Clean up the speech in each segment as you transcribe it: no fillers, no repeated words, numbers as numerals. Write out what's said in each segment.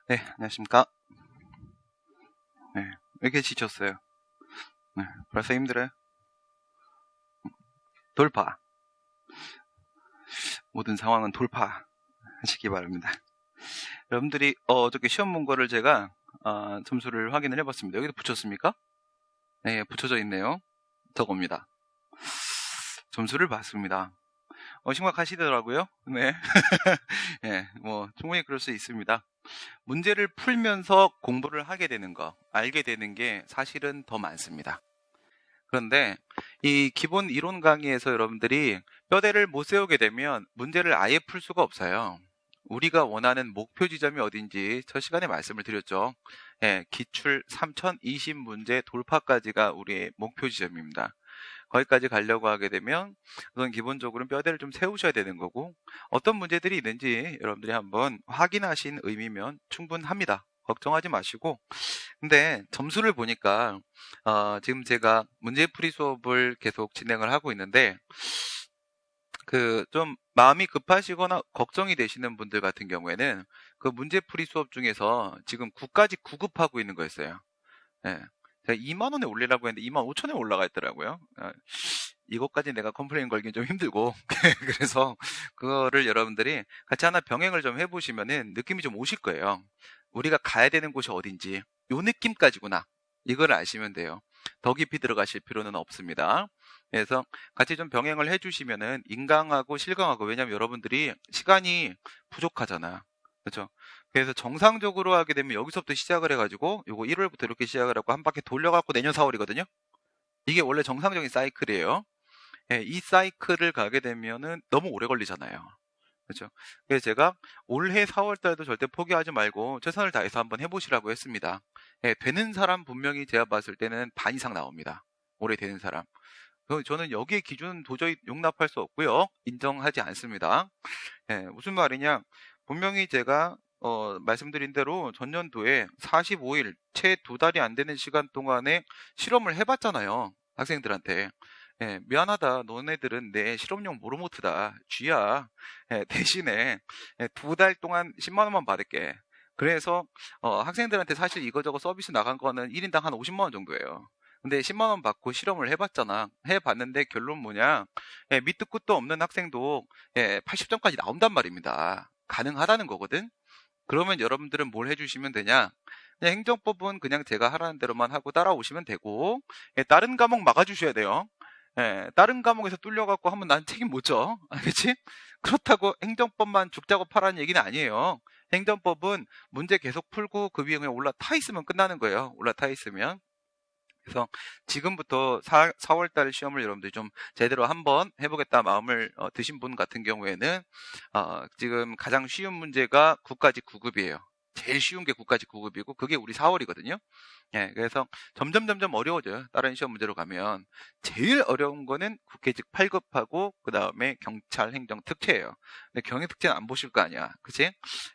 네, 안녕하십니까. 네, 왜 이렇게 지쳤어요? 네, 벌써 힘들어요? 돌파. 모든 상황은 돌파하시기 바랍니다. 여러분들이 어저께 시험 본 거를 제가 점수를 확인을 해봤습니다. 여기도 붙였습니까? 네, 붙여져 있네요. 저겁니다. 점수를 봤습니다. 심각하시더라고요. 네. 네, 뭐 충분히 그럴 수 있습니다. 문제를 풀면서 공부를 하게 되는 거, 알게 되는 게 사실은 더 많습니다. 그런데 이 기본 이론 강의에서 여러분들이 뼈대를 못 세우게 되면 문제를 아예 풀 수가 없어요. 우리가 원하는 목표 지점이 어딘지 저 시간에 말씀을 드렸죠. 예, 기출 3020문제 돌파까지가 우리의 목표 지점입니다. 거기까지 가려고 하게 되면 우선 기본적으로 뼈대를 좀 세우셔야 되는 거고, 어떤 문제들이 있는지 여러분들이 한번 확인하신 의미면 충분합니다. 걱정하지 마시고. 근데 점수를 보니까 지금 제가 문제풀이 수업을 계속 진행을 하고 있는데, 그 좀 마음이 급하시거나 걱정이 되시는 분들 같은 경우에는 그 문제풀이 수업 중에서 지금 9까지 9급하고 있는 거였어요. 예. 제가 2만 원에 올리려고 했는데 2만 5천에 올라가 있더라고요. 이것까지 내가 컴플레인 걸긴 좀 힘들고 그래서 그거를 여러분들이 같이 하나 병행을 좀 해보시면은 느낌이 좀 오실 거예요. 우리가 가야 되는 곳이 어딘지 요 느낌까지구나, 이걸 아시면 돼요. 더 깊이 들어가실 필요는 없습니다. 그래서 같이 좀 병행을 해주시면은 인강하고 실강하고, 왜냐면 여러분들이 시간이 부족하잖아, 그렇죠? 그래서 정상적으로 하게 되면 여기서부터 시작을 해가지고 요거 1월부터 이렇게 시작을 하고 한 바퀴 돌려갖고 내년 4월이거든요. 이게 원래 정상적인 사이클이에요. 예, 이 사이클을 가게 되면은 너무 오래 걸리잖아요. 그렇죠? 그래서 제가 올해 4월 달도 절대 포기하지 말고 최선을 다해서 한번 해보시라고 했습니다. 예, 되는 사람 분명히 제가 봤을 때는 반 이상 나옵니다. 올해 되는 사람. 저는 여기에 기준은 도저히 용납할 수 없고요. 인정하지 않습니다. 예, 무슨 말이냐? 분명히 제가 말씀드린 대로 전년도에 45일, 채 2달이 안 되는 시간 동안에 실험을 해봤잖아요. 학생들한테. 예, 미안하다. 너네들은 내 실험용 모로모트다. 쥐야. 예, 대신에 2달 동안 10만 원만 받을게. 그래서 학생들한테 사실 이거저거 서비스 나간 거는 1인당 한 50만 원 정도예요. 근데 10만 원 받고 실험을 해봤잖아. 해봤는데 결론 뭐냐? 밑도 끝도 없는 학생도 80점까지 나온단 말입니다. 가능하다는 거거든. 그러면 여러분들은 뭘 해주시면 되냐? 그냥 행정법은 그냥 제가 하라는 대로만 하고 따라오시면 되고, 다른 과목 막아주셔야 돼요. 다른 과목에서 뚫려갖고 하면 난 책임 못 져. 알겠지? 그렇다고 행정법만 죽자고 파라는 얘기는 아니에요. 행정법은 문제 계속 풀고 그 위에 그냥 올라타 있으면 끝나는 거예요. 올라타 있으면. 그래서 지금부터 4월달 시험을 여러분들이 좀 제대로 한번 해보겠다 마음을 드신 분 같은 경우에는 지금 가장 쉬운 문제가 9까지 9급이에요. 제일 쉬운 게 9까지 9급이고 그게 우리 4월이거든요. 예, 그래서 점점 어려워져요. 다른 시험 문제로 가면 제일 어려운 거는 국회직 8급하고 그 다음에 경찰 행정 특채예요. 근데 경영 특채는 안 보실 거 아니야, 그치?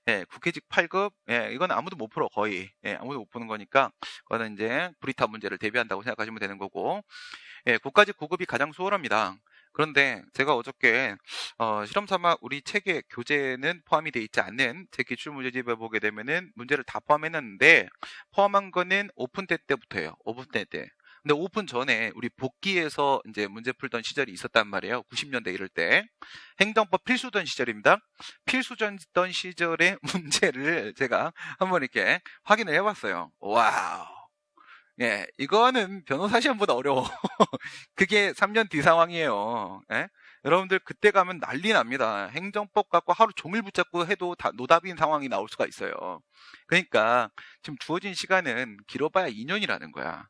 예, 국회직 8급, 예, 이건 아무도 못 풀어 거의. 예, 아무도 못 푸는 거니까 그거는 이제 브리타 문제를 대비한다고 생각하시면 되는 거고, 예, 9까지 9급이 가장 수월합니다. 그런데 제가 어저께 실험 삼아 우리 책의 교재는 포함이 돼 있지 않는 제 기출 문제집에 보게 되면은 문제를 다 포함해놨는데 포함한 거는 오픈 때부터예요. 오픈 때. 근데 오픈 전에 우리 복귀해서 이제 문제 풀던 시절이 있었단 말이에요. 90년대 이럴 때. 행정법 필수던 시절입니다. 필수전 시절의 문제를 제가 한번 이렇게 확인을 해봤어요. 와우. 예, 이거는 변호사 시험보다 어려워. 그게 3년 뒤 상황이에요. 예? 여러분들 그때 가면 난리 납니다. 행정법 갖고 하루 종일 붙잡고 해도 다 노답인 상황이 나올 수가 있어요. 그러니까 지금 주어진 시간은 길어봐야 2년이라는 거야.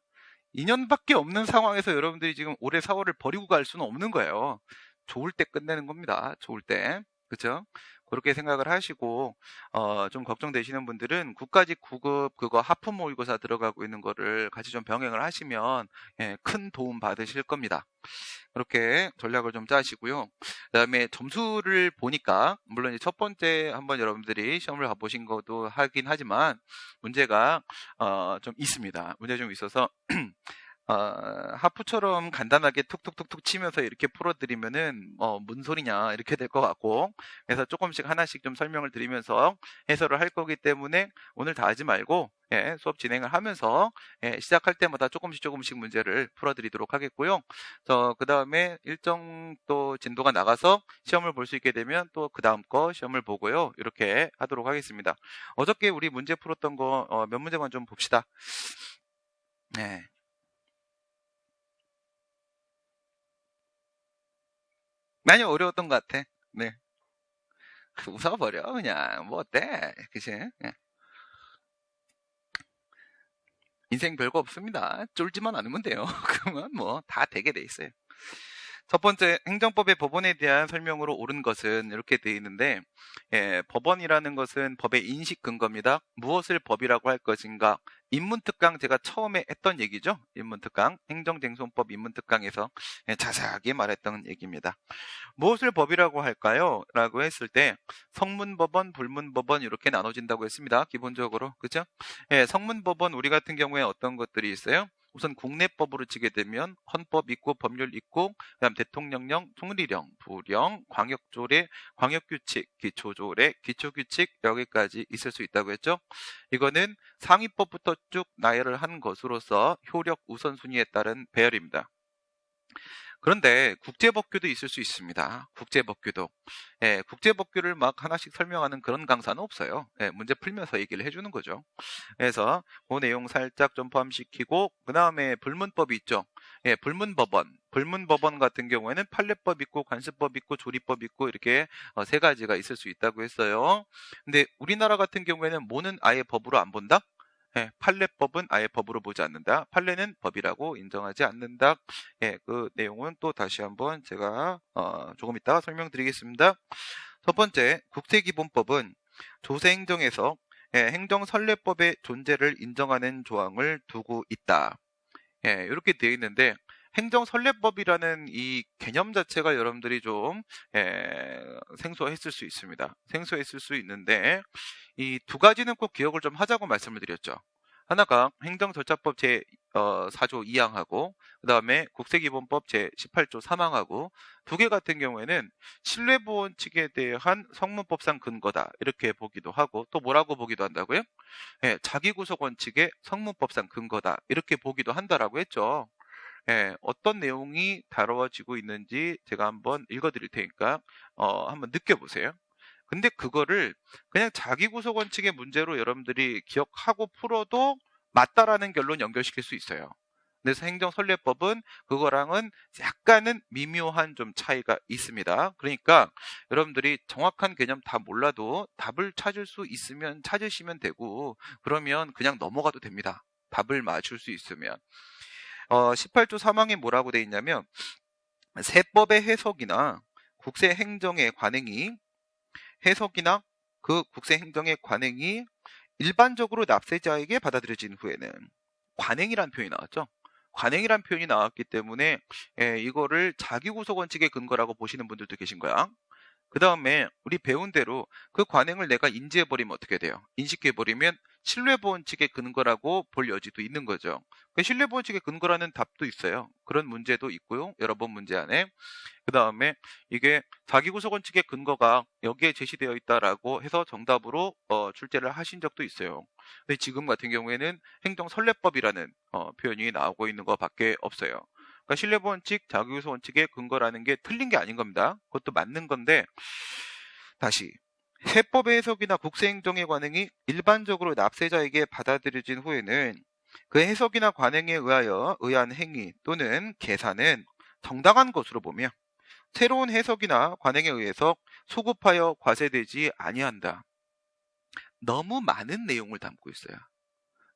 2년밖에 없는 상황에서 여러분들이 지금 올해 4월을 버리고 갈 수는 없는 거예요. 좋을 때 끝내는 겁니다. 좋을 때. 그죠? 그렇게 생각을 하시고, 좀 걱정되시는 분들은 9까지 9급 그거 하프 모의고사 들어가고 있는 거를 같이 좀 병행을 하시면, 예, 큰 도움 받으실 겁니다. 그렇게 전략을 좀 짜시고요. 그다음에 점수를 보니까 물론 이제 첫 번째 한번 여러분들이 시험을 가보신 것도 하긴 하지만 문제가 좀 있습니다. 문제 좀 있어서 하프처럼 간단하게 툭툭툭툭 치면서 이렇게 풀어드리면은 뭔 소리냐 이렇게 될 것 같고, 그래서 조금씩 하나씩 좀 설명을 드리면서 해설을 할 거기 때문에 오늘 다 하지 말고 수업 진행을 하면서 시작할 때마다 조금씩 문제를 풀어드리도록 하겠고요. 그 다음에 일정 또 진도가 나가서 시험을 볼 수 있게 되면 또 그 다음 거 시험을 보고요. 이렇게 하도록 하겠습니다. 어저께 우리 문제 풀었던 거 몇 문제만 좀 봅시다. 네. 많이 어려웠던 것 같아. 네. 웃어버려, 그냥. 뭐, 어때? 그치? 예. 인생 별거 없습니다. 쫄지만 않으면 돼요. 그러면 뭐, 다 되게 돼 있어요. 첫 번째, 행정법의 법원에 대한 설명으로 옳은 것은 이렇게 되어 있는데, 법원이라는 것은 법의 인식 근거입니다. 무엇을 법이라고 할 것인가? 인문특강 제가 처음에 했던 얘기죠. 인문특강, 행정쟁송법 인문특강에서 자세하게 말했던 얘기입니다. 무엇을 법이라고 할까요? 라고 했을 때 성문법원, 불문법원 이렇게 나눠진다고 했습니다. 기본적으로. 그죠? 성문법원 우리 같은 경우에 어떤 것들이 있어요? 우선 국내법으로 치게 되면 헌법 있고 법률 있고 그다음 대통령령, 총리령, 부령, 광역조례, 광역규칙, 기초조례, 기초규칙 여기까지 있을 수 있다고 했죠. 이거는 상위법부터 쭉 나열을 한 것으로서 효력 우선순위에 따른 배열입니다. 그런데 국제법규도 있을 수 있습니다. 국제법규도. 국제법규를 막 하나씩 설명하는 그런 강사는 없어요. 문제 풀면서 얘기를 해주는 거죠. 그래서 그 내용 살짝 좀 포함시키고 그 다음에 불문법이 있죠. 불문법원. 불문법원 같은 경우에는 판례법 있고 관습법 있고 조리법 있고 이렇게 세 가지가 있을 수 있다고 했어요. 근데 우리나라 같은 경우에는 뭐는 아예 법으로 안 본다? 판례법은 아예 법으로 보지 않는다. 판례는 법이라고 인정하지 않는다. 그 내용은 또 다시 한번 제가 조금 이따가 설명드리겠습니다. 첫 번째, 국제기본법은 조세행정에서 행정선례법의 존재를 인정하는 조항을 두고 있다. 이렇게 되어 있는데 행정선례법이라는 이 개념 자체가 여러분들이 좀 생소했을 수 있습니다. 생소했을 수 있는데 이 두 가지는 꼭 기억을 좀 하자고 말씀을 드렸죠. 하나가 행정절차법 제 4조 2항하고 그 다음에 국세기본법 제 18조 3항하고 두 개 같은 경우에는 신뢰보원 측에 대한 성문법상 근거다 이렇게 보기도 하고 또 뭐라고 보기도 한다고요? 자기구속원칙의 성문법상 근거다 이렇게 보기도 한다라고 했죠. 어떤 내용이 다뤄지고 있는지 제가 한번 읽어드릴 테니까 한번 느껴보세요. 근데 그거를 그냥 자기구속원칙의 문제로 여러분들이 기억하고 풀어도 맞다라는 결론 연결시킬 수 있어요. 그래서 행정선례법은 그거랑은 약간은 미묘한 좀 차이가 있습니다. 그러니까 여러분들이 정확한 개념 다 몰라도 답을 찾을 수 있으면 찾으시면 되고 그러면 그냥 넘어가도 됩니다. 답을 맞출 수 있으면. 18조 3항에 뭐라고 돼 있냐면 세법의 해석이나 국세행정의 관행이 해석이나 그 국세행정의 관행이 일반적으로 납세자에게 받아들여진 후에는 관행이란 표현이 나왔죠. 관행이란 표현이 나왔기 때문에 이거를 자기구속원칙의 근거라고 보시는 분들도 계신 거야. 그 다음에 우리 배운 대로 그 관행을 내가 인지해버리면 어떻게 돼요? 인식해버리면 신뢰보원칙의 근거라고 볼 여지도 있는 거죠. 그 신뢰보원칙의 근거라는 답도 있어요. 그런 문제도 있고요. 여러 번 문제 안에. 그 다음에 이게 자기구속원칙의 근거가 여기에 제시되어 있다라고 해서 정답으로 출제를 하신 적도 있어요. 근데 지금 같은 경우에는 행정선례법이라는 표현이 나오고 있는 것밖에 없어요. 그러니까 신뢰보원칙, 자기구속원칙의 근거라는 게 틀린 게 아닌 겁니다. 그것도 맞는 건데 다시 세법의 해석이나 국세행정의 관행이 일반적으로 납세자에게 받아들여진 후에는 그 해석이나 관행에 의한 행위 또는 계산은 정당한 것으로 보며 새로운 해석이나 관행에 의해서 소급하여 과세되지 아니한다. 너무 많은 내용을 담고 있어요.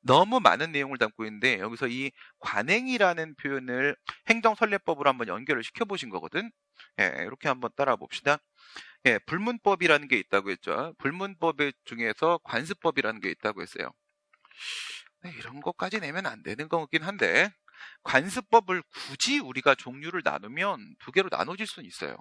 너무 많은 내용을 담고 있는데 여기서 이 관행이라는 표현을 행정선례법으로 한번 연결을 시켜보신 거거든. 이렇게 한번 따라 봅시다. 불문법이라는 게 있다고 했죠. 불문법 중에서 관습법이라는 게 있다고 했어요. 이런 것까지 내면 안 되는 거긴 한데 관습법을 굳이 우리가 종류를 나누면 두 개로 나눠질 수는 있어요.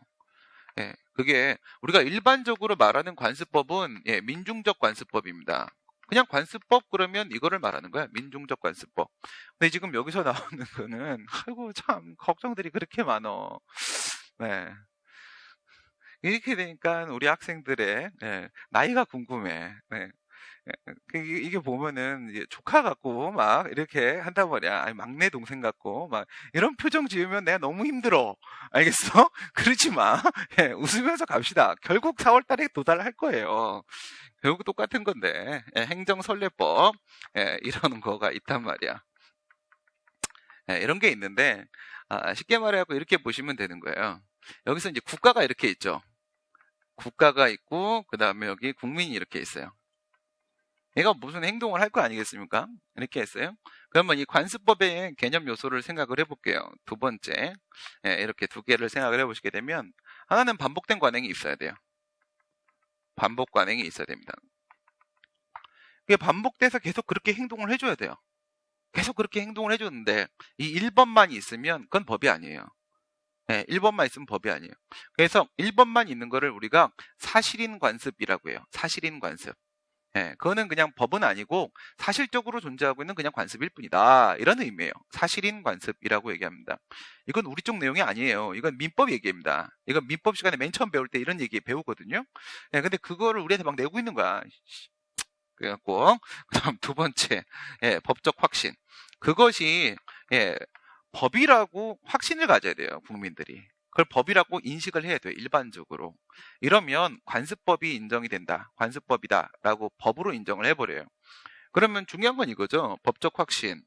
그게 우리가 일반적으로 말하는 관습법은 민중적 관습법입니다. 그냥 관습법 그러면 이거를 말하는 거야. 민중적 관습법. 근데 지금 여기서 나오는 거는 아이고 참 걱정들이 그렇게 많어. 네. 이렇게 되니까 우리 학생들의 나이가 궁금해. 네. 이게 보면은 이제 조카 같고 막 이렇게 한단 말이야. 아니, 막내 동생 같고 막 이런 표정 지으면 내가 너무 힘들어. 알겠어? 그러지 마. 웃으면서 갑시다. 결국 4월 달에 도달할 거예요. 결국 똑같은 건데 행정선례법 이런 거가 있단 말이야. 이런 게 있는데 쉽게 말하고 이렇게 보시면 되는 거예요. 여기서 이제 국가가 이렇게 있죠. 국가가 있고 그 다음에 여기 국민이 이렇게 있어요. 얘가 무슨 행동을 할 거 아니겠습니까? 이렇게 했어요. 그러면 이 관습법의 개념 요소를 생각을 해볼게요. 두 번째, 이렇게 두 개를 생각을 해보시게 되면 하나는 반복된 관행이 있어야 돼요. 반복 관행이 있어야 됩니다. 그게 반복돼서 계속 그렇게 행동을 해줘야 돼요. 계속 그렇게 행동을 해줬는데 이 1번만 있으면 그건 법이 아니에요. 1번만 있으면 법이 아니에요. 그래서 1번만 있는 거를 우리가 사실인 관습이라고 해요. 사실인 관습. 그거는 그냥 법은 아니고 사실적으로 존재하고 있는 그냥 관습일 뿐이다. 이런 의미예요. 사실인 관습이라고 얘기합니다. 이건 우리 쪽 내용이 아니에요. 이건 민법 얘기입니다. 이건 민법 시간에 맨 처음 배울 때 이런 얘기 배우거든요. 근데 그거를 우리한테 막 내고 있는 거야. 그래갖고 그다음 두 번째 법적 확신. 그것이 법이라고 확신을 가져야 돼요. 국민들이. 그걸 법이라고 인식을 해야 돼요. 일반적으로. 이러면 관습법이 인정이 된다. 관습법이다. 라고 법으로 인정을 해버려요. 그러면 중요한 건 이거죠. 법적 확신.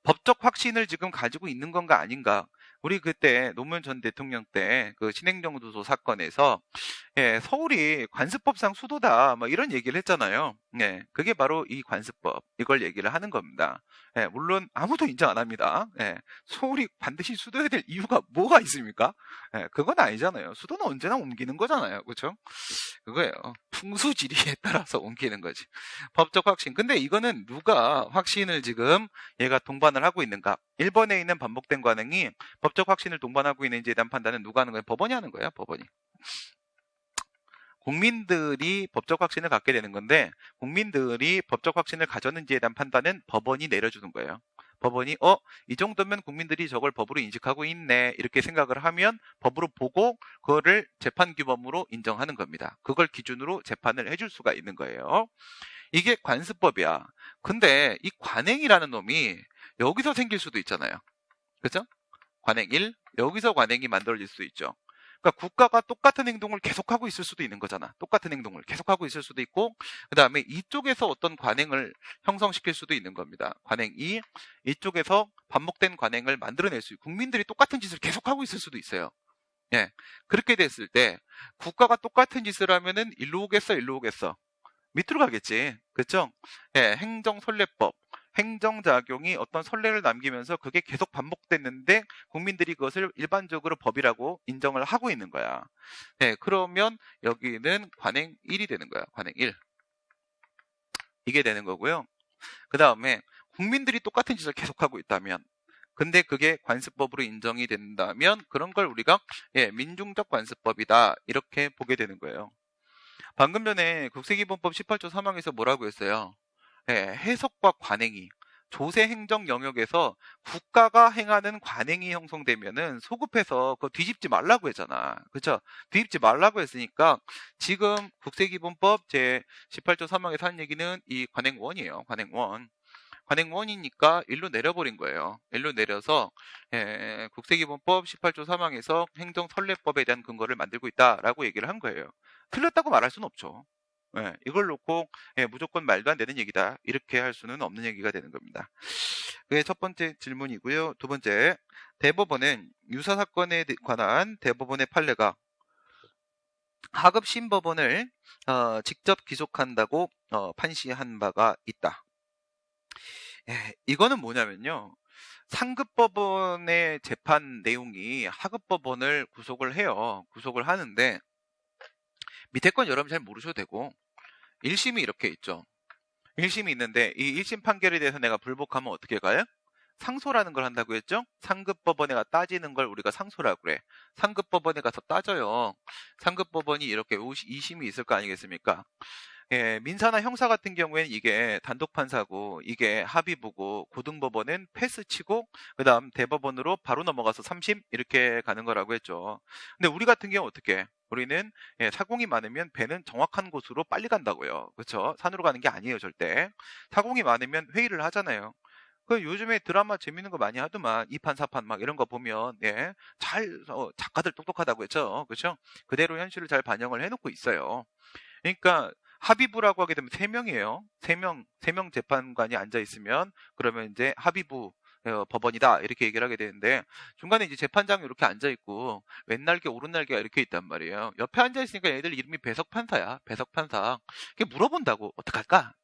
법적 확신을 지금 가지고 있는 건가 아닌가. 우리 그때 노무현 전 대통령 때 그 신행정도소 사건에서 서울이 관습법상 수도다 뭐 이런 얘기를 했잖아요. 그게 바로 이 관습법 이걸 얘기를 하는 겁니다. 물론 아무도 인정 안 합니다. 서울이 반드시 수도해야 될 이유가 뭐가 있습니까? 그건 아니잖아요. 수도는 언제나 옮기는 거잖아요. 그렇죠? 그거예요. 풍수지리에 따라서 옮기는 거지. 법적 확신. 근데 이거는 누가 확신을 지금 얘가 동반을 하고 있는가? 1번에 있는 반복된 관행이 법적 확신을 동반하고 있는지에 대한 판단은 누가 하는 거예요? 법원이 하는 거예요. 법원이. 국민들이 법적 확신을 갖게 되는 건데 국민들이 법적 확신을 가졌는지에 대한 판단은 법원이 내려주는 거예요. 법원이 이 정도면 국민들이 저걸 법으로 인식하고 있네 이렇게 생각을 하면 법으로 보고 그거를 재판 규범으로 인정하는 겁니다. 그걸 기준으로 재판을 해줄 수가 있는 거예요. 이게 관습법이야. 근데 이 관행이라는 놈이 여기서 생길 수도 있잖아요. 그죠? 관행 1, 여기서 관행이 만들어질 수 있죠. 그러니까 국가가 똑같은 행동을 계속하고 있을 수도 있는 거잖아. 똑같은 행동을 계속하고 있을 수도 있고 그 다음에 이쪽에서 어떤 관행을 형성시킬 수도 있는 겁니다. 관행 2, 이쪽에서 반복된 관행을 만들어낼 수 있고 국민들이 똑같은 짓을 계속하고 있을 수도 있어요. 그렇게 됐을 때 국가가 똑같은 짓을 하면은 일로 오겠어 일로 오겠어 밑으로 가겠지. 그렇죠? 행정선례법. 행정작용이 어떤 선례를 남기면서 그게 계속 반복됐는데 국민들이 그것을 일반적으로 법이라고 인정을 하고 있는 거야. 그러면 여기는 관행 1이 되는 거야. 관행 1. 이게 되는 거고요. 그 다음에 국민들이 똑같은 짓을 계속하고 있다면 근데 그게 관습법으로 인정이 된다면 그런 걸 우리가 민중적 관습법이다 이렇게 보게 되는 거예요. 방금 전에 국세기본법 18조 3항에서 뭐라고 했어요? 해석과 관행이 조세 행정 영역에서 국가가 행하는 관행이 형성되면은 소급해서 그거 뒤집지 말라고 했잖아. 그렇죠? 뒤집지 말라고 했으니까 지금 국세기본법 제 18조 3항에서 하는 얘기는 이 관행원이에요. 관행원. 관행원이니까 일로 내려버린 거예요. 일로 내려서 국세기본법 18조 3항에서 행정선례법에 대한 근거를 만들고 있다라고 얘기를 한 거예요. 틀렸다고 말할 수는 없죠. 이걸 놓고 무조건 말도 안 되는 얘기다 이렇게 할 수는 없는 얘기가 되는 겁니다. 그게 첫 번째 질문이고요. 두 번째, 대법원은 유사사건에 관한 대법원의 판례가 하급 신법원을 직접 기속한다고 판시한 바가 있다. 이거는 뭐냐면요. 상급법원의 재판 내용이 하급법원을 구속을 해요. 구속을 하는데 밑에 건 여러분 잘 모르셔도 되고 1심이 이렇게 있죠. 1심이 있는데 이 1심 판결에 대해서 내가 불복하면 어떻게 가요? 상소라는 걸 한다고 했죠? 상급법원에 가 따지는 걸 우리가 상소라고 그래. 상급법원에 가서 따져요. 상급법원이 이렇게 2심이 있을 거 아니겠습니까? 예, 민사나 형사 같은 경우에는 이게 단독 판사고 이게 합의부고 고등법원은 패스치고 그다음 대법원으로 바로 넘어가서 3심 이렇게 가는 거라고 했죠. 근데 우리 같은 경우 어떻게? 우리는 예, 사공이 많으면 배는 정확한 곳으로 빨리 간다고요. 그렇죠? 산으로 가는 게 아니에요, 절대. 사공이 많으면 회의를 하잖아요. 그 요즘에 드라마 재밌는 거 많이 하더만 2판 4판 막 이런 거 보면 예, 작가들 똑똑하다고 했죠. 그렇죠? 그대로 현실을 잘 반영을 해놓고 있어요. 그러니까 합의부라고 하게 되면 세 명이에요. 세 명 재판관이 앉아 있으면 그러면 이제 합의부 법원이다 이렇게 얘기를 하게 되는데 중간에 이제 재판장이 이렇게 앉아 있고 왼날개 오른날개가 이렇게 있단 말이에요. 옆에 앉아 있으니까 얘들 이름이 배석판사야. 배석판사. 이게 물어본다고 어떡할까?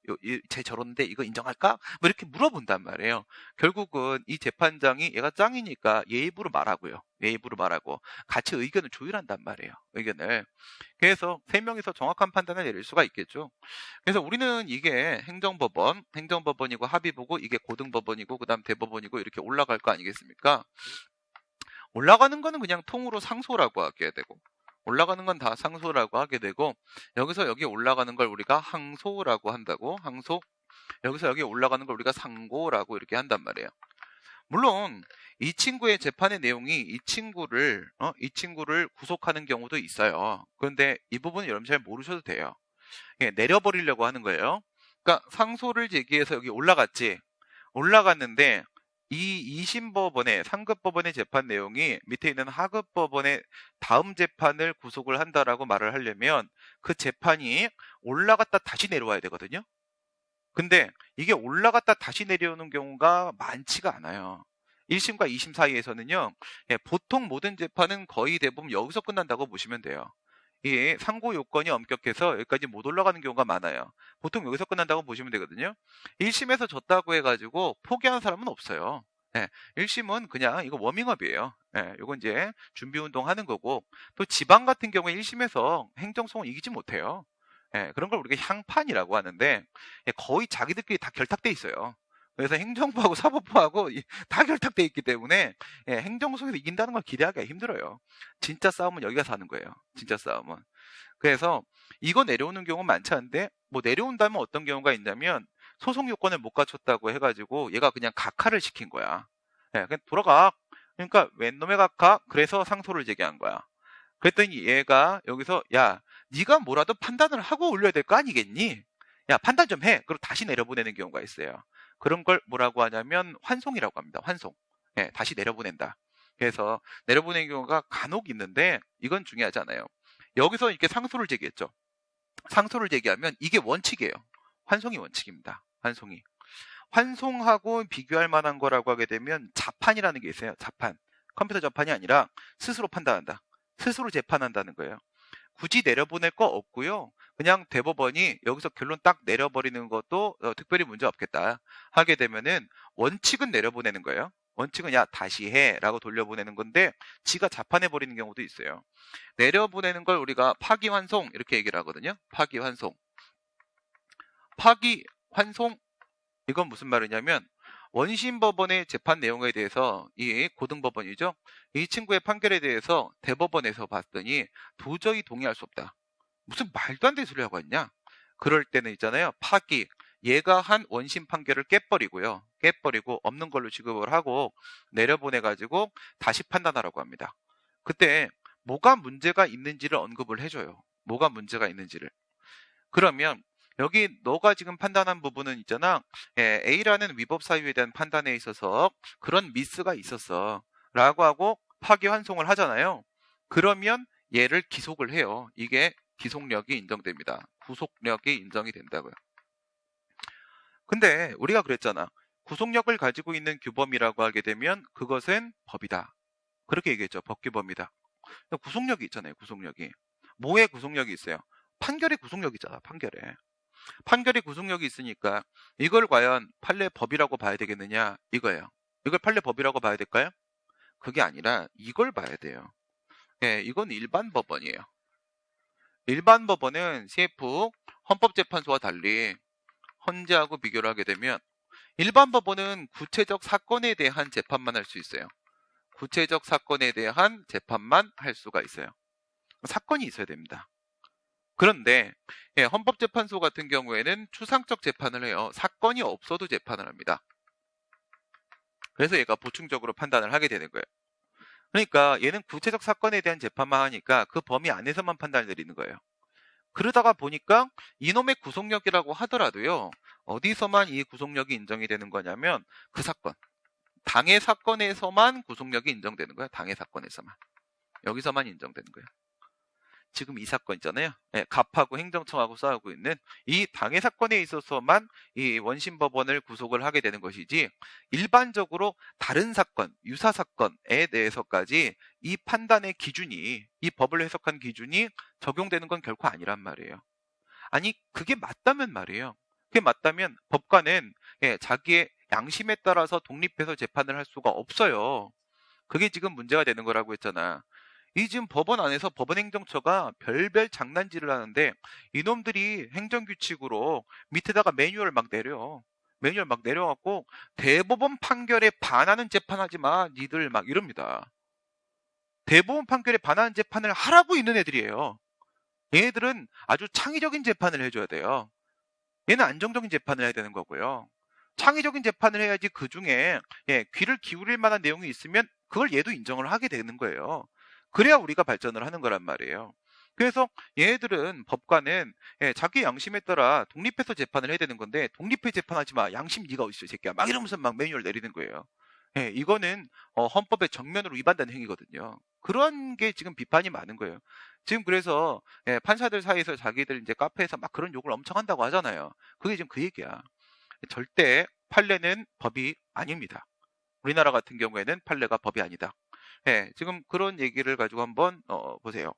쟤 저런데 이거 인정할까? 뭐 이렇게 물어본단 말이에요. 결국은 이 재판장이 얘가 짱이니까 예의부로 말하고요. 예의부로 말하고 같이 의견을 조율한단 말이에요. 의견을. 그래서 세 명이서 정확한 판단을 내릴 수가 있겠죠. 그래서 우리는 이게 행정법원이고 합의부고 이게 고등법원이고 그다음 대법원이고 이렇게 올라갈 거 아니겠습니까? 올라가는 거는 그냥 통으로 상소라고 하게 되고 올라가는 건 다 상소라고 하게 되고 여기서 여기 올라가는 걸 우리가 항소라고 한다고 항소 여기서 여기 올라가는 걸 우리가 상고라고 이렇게 한단 말이에요. 물론 이 친구의 재판의 내용이 이 친구를 구속하는 경우도 있어요. 그런데 이 부분은 여러분 잘 모르셔도 돼요. 예, 내려버리려고 하는 거예요. 그러니까 상소를 제기해서 여기 올라갔는데 이 2심 법원의 상급 법원의 재판 내용이 밑에 있는 하급 법원의 다음 재판을 구속을 한다라고 말을 하려면 그 재판이 올라갔다 다시 내려와야 되거든요. 근데 이게 올라갔다 다시 내려오는 경우가 많지가 않아요. 1심과 2심 사이에서는요, 예, 보통 모든 재판은 거의 대부분 여기서 끝난다고 보시면 돼요. 이 상고 요건이 엄격해서 여기까지 못 올라가는 경우가 많아요. 보통 여기서 끝난다고 보시면 되거든요. 1심에서 졌다고 해가지고 포기하는 사람은 없어요. 예, 1심은 그냥 이거 워밍업이에요. 예, 이건 이제 준비 운동 하는 거고, 또 지방 같은 경우에 1심에서 행정소송 이기지 못해요. 예, 그런 걸 우리가 향판이라고 하는데, 예, 거의 자기들끼리 다 결탁돼 있어요. 그래서 행정부하고 사법부하고 다 결탁돼 있기 때문에 예, 행정소송에서 이긴다는 걸 기대하기가 힘들어요. 진짜 싸움은 여기가 사는 거예요. 진짜 싸움은. 그래서 이거 내려오는 경우는 많지 않은데 뭐 내려온다면 어떤 경우가 있냐면 소송 요건을 못 갖췄다고 해가지고 얘가 그냥 각하를 시킨 거야. 예, 그냥 돌아가. 그러니까 웬 놈의 각하? 그래서 상소를 제기한 거야. 그랬더니 얘가 여기서 야 네가 뭐라도 판단을 하고 올려야 될 거 아니겠니? 야 판단 좀 해. 그리고 다시 내려보내는 경우가 있어요. 그런 걸 뭐라고 하냐면 환송이라고 합니다. 환송. 예, 다시 내려보낸다. 그래서 내려보내는 경우가 간혹 있는데 이건 중요하지 않아요. 여기서 이렇게 상소를 제기했죠. 상소를 제기하면 이게 원칙이에요. 환송이 원칙입니다. 환송이. 환송하고 비교할 만한 거라고 하게 되면 자판이라는 게 있어요. 자판. 컴퓨터 자판이 아니라 스스로 판단한다. 스스로 재판한다는 거예요. 굳이 내려보낼 거 없고요. 그냥 대법원이 여기서 결론 딱 내려버리는 것도 특별히 문제 없겠다 하게 되면은 원칙은 내려보내는 거예요. 원칙은 야 다시 해라고 돌려보내는 건데 지가 자판해버리는 경우도 있어요. 내려보내는 걸 우리가 파기환송 이렇게 얘기를 하거든요. 파기환송. 파기환송 이건 무슨 말이냐면 원심 법원의 재판 내용에 대해서 이 고등법원이죠. 이 친구의 판결에 대해서 대법원에서 봤더니 도저히 동의할 수 없다. 무슨 말도 안 되는 소리 하고 있냐? 그럴 때는 있잖아요. 파기. 얘가 한 원심 판결을 깨버리고요. 깨버리고 없는 걸로 취급을 하고 내려보내가지고 다시 판단하라고 합니다. 그때 뭐가 문제가 있는지를 언급을 해줘요. 뭐가 문제가 있는지를. 그러면 여기 너가 지금 판단한 부분은 있잖아. 예, A라는 위법 사유에 대한 판단에 있어서 그런 미스가 있었어. 라고 하고 파기환송을 하잖아요. 그러면 얘를 기속을 해요. 이게 기속력이 인정됩니다. 구속력이 인정이 된다고요. 근데 우리가 그랬잖아. 구속력을 가지고 있는 규범이라고 하게 되면 그것은 법이다. 그렇게 얘기했죠. 법규범이다. 구속력이 있잖아요. 구속력이. 뭐에 구속력이 있어요? 판결의 구속력이 있잖아. 판결의 구속력이 있으니까 이걸 과연 판례 법이라고 봐야 되겠느냐? 이거예요. 이걸 판례 법이라고 봐야 될까요? 그게 아니라 이걸 봐야 돼요. 예, 이건 일반 법원이에요. 일반 법원은 CF 헌법재판소와 달리 헌재하고 비교를 하게 되면 일반 법원은 구체적 사건에 대한 재판만 할 수 있어요. 구체적 사건에 대한 재판만 할 수가 있어요. 사건이 있어야 됩니다. 그런데 헌법재판소 같은 경우에는 추상적 재판을 해요. 사건이 없어도 재판을 합니다. 그래서 얘가 보충적으로 판단을 하게 되는 거예요. 그러니까 얘는 구체적 사건에 대한 재판만 하니까 그 범위 안에서만 판단을 내리는 거예요. 그러다가 보니까 이놈의 구속력이라고 하더라도요, 어디서만 이 구속력이 인정이 되는 거냐면 그 사건, 당해 사건에서만 구속력이 인정되는 거예요. 당해 사건에서만. 여기서만 인정되는 거예요. 지금 이 사건 있잖아요. 갑하고 행정청하고 싸우고 있는 이 당해 사건에 있어서만 이 원심법원을 구속을 하게 되는 것이지, 일반적으로 다른 사건, 유사 사건에 대해서까지 이 판단의 기준이, 이 법을 해석한 기준이 적용되는 건 결코 아니란 말이에요. 아니, 그게 맞다면 말이에요. 그게 맞다면 법관은 자기의 양심에 따라서 독립해서 재판을 할 수가 없어요. 그게 지금 문제가 되는 거라고 했잖아. 이 지금 법원 안에서 법원행정처가 별별 장난질을 하는데, 이놈들이 행정규칙으로 밑에다가 매뉴얼 막 내려. 매뉴얼 막 내려갖고 대법원 판결에 반하는 재판하지 마, 니들 막 이럽니다. 대법원 판결에 반하는 재판을 하라고 있는 애들이에요. 얘네들은 아주 창의적인 재판을 해줘야 돼요. 얘는 안정적인 재판을 해야 되는 거고요. 창의적인 재판을 해야지 그 중에 귀를 기울일 만한 내용이 있으면 그걸 얘도 인정을 하게 되는 거예요. 그래야 우리가 발전을 하는 거란 말이에요. 그래서 얘들은, 법관은 자기 양심에 따라 독립해서 재판을 해야 되는 건데, 독립해 재판하지 마, 양심 네가 어딨어 이 새끼야, 막 이러면서 막 매뉴얼 내리는 거예요. 이거는 헌법에 정면으로 위반되는 행위거든요. 그런 게 지금 비판이 많은 거예요. 지금 그래서 판사들 사이에서 자기들 이제 카페에서 막 그런 욕을 엄청 한다고 하잖아요. 그게 지금 그 얘기야. 절대 판례는 법이 아닙니다. 우리나라 같은 경우에는 판례가 법이 아니다. 지금 그런 얘기를 가지고 한번 보세요.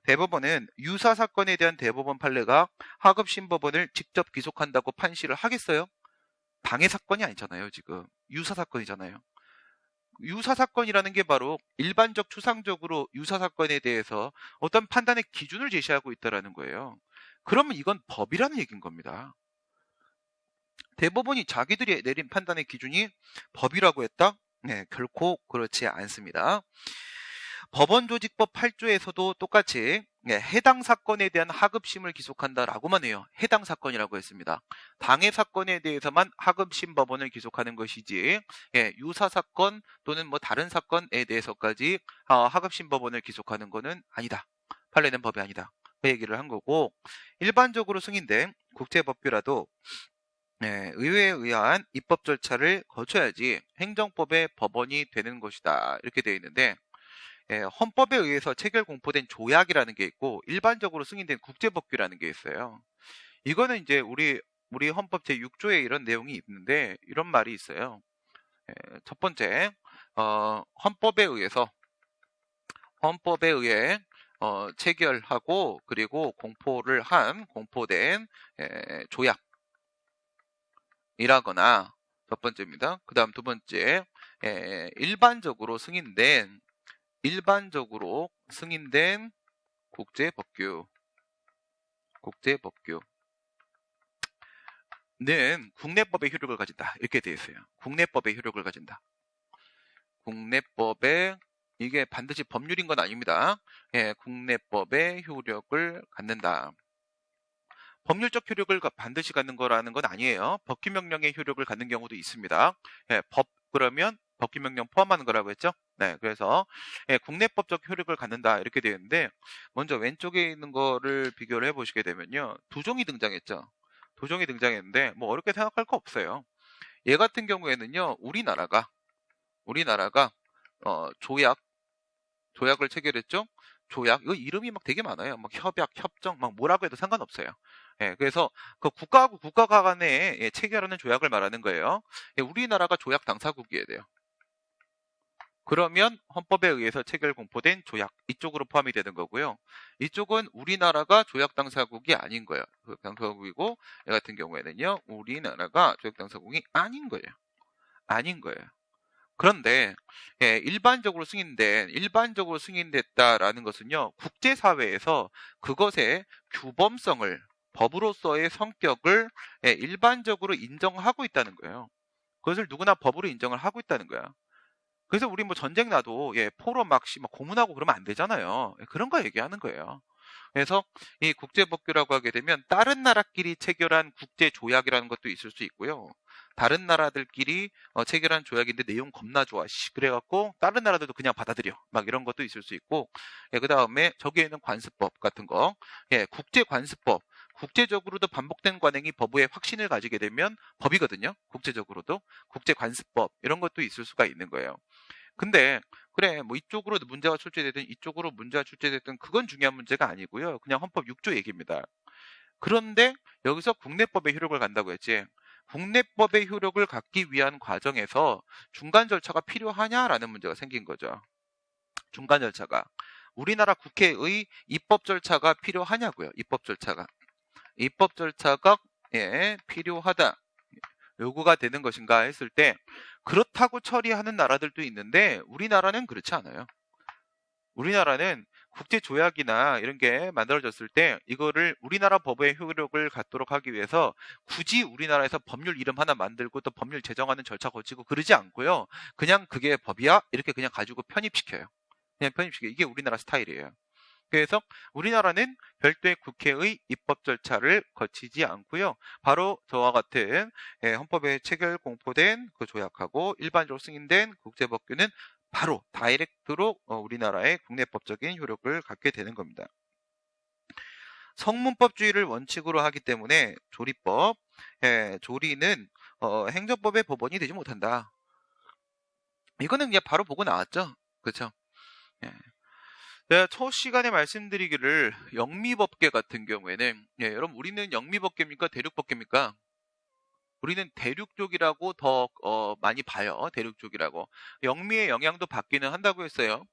대법원은 유사 사건에 대한 대법원 판례가 하급 심법원을 직접 기속한다고 판시를 하겠어요? 당해 사건이 아니잖아요. 지금 유사 사건이잖아요. 유사 사건이라는 게 바로 일반적 추상적으로 유사 사건에 대해서 어떤 판단의 기준을 제시하고 있다라는 거예요. 그러면 이건 법이라는 얘기인 겁니다. 대법원이 자기들이 내린 판단의 기준이 법이라고 했다? 네, 결코 그렇지 않습니다. 법원조직법 8조에서도 똑같이 해당 사건에 대한 하급심을 기속한다라고만 해요. 해당 사건이라고 했습니다. 당해 사건에 대해서만 하급심 법원을 기속하는 것이지, 유사 사건 또는 뭐 다른 사건에 대해서까지 하급심 법원을 기속하는 것은 아니다. 판례는 법이 아니다. 그 얘기를 한 거고, 일반적으로 승인된 국제법규라도 의회에 의한 입법 절차를 거쳐야지 행정법의 법원이 되는 것이다. 이렇게 되어 있는데, 헌법에 의해서 체결 공포된 조약이라는 게 있고, 일반적으로 승인된 국제법규라는 게 있어요. 이거는 이제 우리 헌법 제6조에 이런 내용이 있는데, 이런 말이 있어요. 첫 번째, 헌법에 의해 체결하고 그리고 공포된 조약이라거나, 첫 번째입니다. 그 다음 두 번째, 일반적으로 승인된 국제법규는 국내법의 효력을 가진다. 이렇게 되어 있어요. 국내법의 효력을 가진다. 국내법에, 이게 반드시 법률인 건 아닙니다. 국내법의 효력을 갖는다. 법률적 효력을 반드시 갖는 거라는 건 아니에요. 법규명령의 효력을 갖는 경우도 있습니다. 그러면 법규명령 포함하는 거라고 했죠? 네, 그래서 국내법적 효력을 갖는다 이렇게 되어 있는데, 먼저 왼쪽에 있는 거를 비교를 해보시게 되면요, 도종이 등장했죠. 도종이 등장했는데 뭐 어렵게 생각할 거 없어요. 얘 같은 경우에는요, 우리나라가 조약을 체결했죠. 조약, 이거 이름이 막 되게 많아요. 막 협약, 협정, 막 뭐라고 해도 상관없어요. 그래서 그 국가하고 국가가 간에 체결하는 조약을 말하는 거예요. 우리나라가 조약 당사국이어야 돼요. 그러면 헌법에 의해서 체결 공포된 조약, 이쪽으로 포함이 되는 거고요. 이쪽은 우리나라가 조약 당사국이 아닌 거예요. 조약 당사국이고, 얘 같은 경우에는요, 우리나라가 조약 당사국이 아닌 거예요. 그런데 일반적으로 승인됐다라는 것은요, 국제사회에서 그것의 규범성을, 법으로서의 성격을 일반적으로 인정하고 있다는 거예요. 그것을 누구나 법으로 인정을 하고 있다는 거야. 그래서 우리 뭐 전쟁 나도 포로 막 고문하고 그러면 안 되잖아요. 그런 거 얘기하는 거예요. 그래서 이 국제법규라고 하게 되면 다른 나라끼리 체결한 국제조약이라는 것도 있을 수 있고요. 다른 나라들끼리 체결한 조약인데 내용 겁나 좋아. 그래갖고 다른 나라들도 그냥 받아들여. 막 이런 것도 있을 수 있고, 그 다음에 저기에는 관습법 같은 거, 국제관습법. 국제적으로도 반복된 관행이 법의 확신을 가지게 되면 법이거든요. 국제적으로도 국제관습법 이런 것도 있을 수가 있는 거예요. 근데 그래 뭐 이쪽으로 문제가 출제되든 이쪽으로 문제가 출제되든 그건 중요한 문제가 아니고요. 그냥 헌법 6조 얘기입니다. 그런데 여기서 국내법의 효력을 간다고 했지. 국내법의 효력을 갖기 위한 과정에서 중간 절차가 필요하냐라는 문제가 생긴 거죠. 중간 절차가. 우리나라 국회의 입법 절차가 필요하냐고요. 입법 절차가. 입법 절차가 필요하다. 요구가 되는 것인가 했을 때 그렇다고 처리하는 나라들도 있는데 우리나라는 그렇지 않아요. 우리나라는 국제조약이나 이런 게 만들어졌을 때 이거를 우리나라 법의 효력을 갖도록 하기 위해서 굳이 우리나라에서 법률 이름 하나 만들고 또 법률 제정하는 절차 거치고 그러지 않고요. 그냥 그게 법이야? 이렇게 그냥 가지고 편입시켜요. 그냥 편입시켜요. 이게 우리나라 스타일이에요. 그래서 우리나라는 별도의 국회의 입법 절차를 거치지 않고요. 바로 저와 같은 헌법에 체결 공포된 그 조약하고 일반적으로 승인된 국제법규는 바로 다이렉트로 우리나라의 국내법적인 효력을 갖게 되는 겁니다. 성문법주의를 원칙으로 하기 때문에 조리법, 조리는 행정법의 법원이 되지 못한다. 이거는 그냥 바로 보고 나왔죠. 그렇죠? 제가 첫 시간에 말씀드리기를 영미법계 같은 경우에는 여러분 우리는 영미법계입니까? 대륙법계입니까? 우리는 대륙 쪽이라고 더 많이 봐요. 대륙 쪽이라고. 영미의 영향도 받기는 한다고 했어요.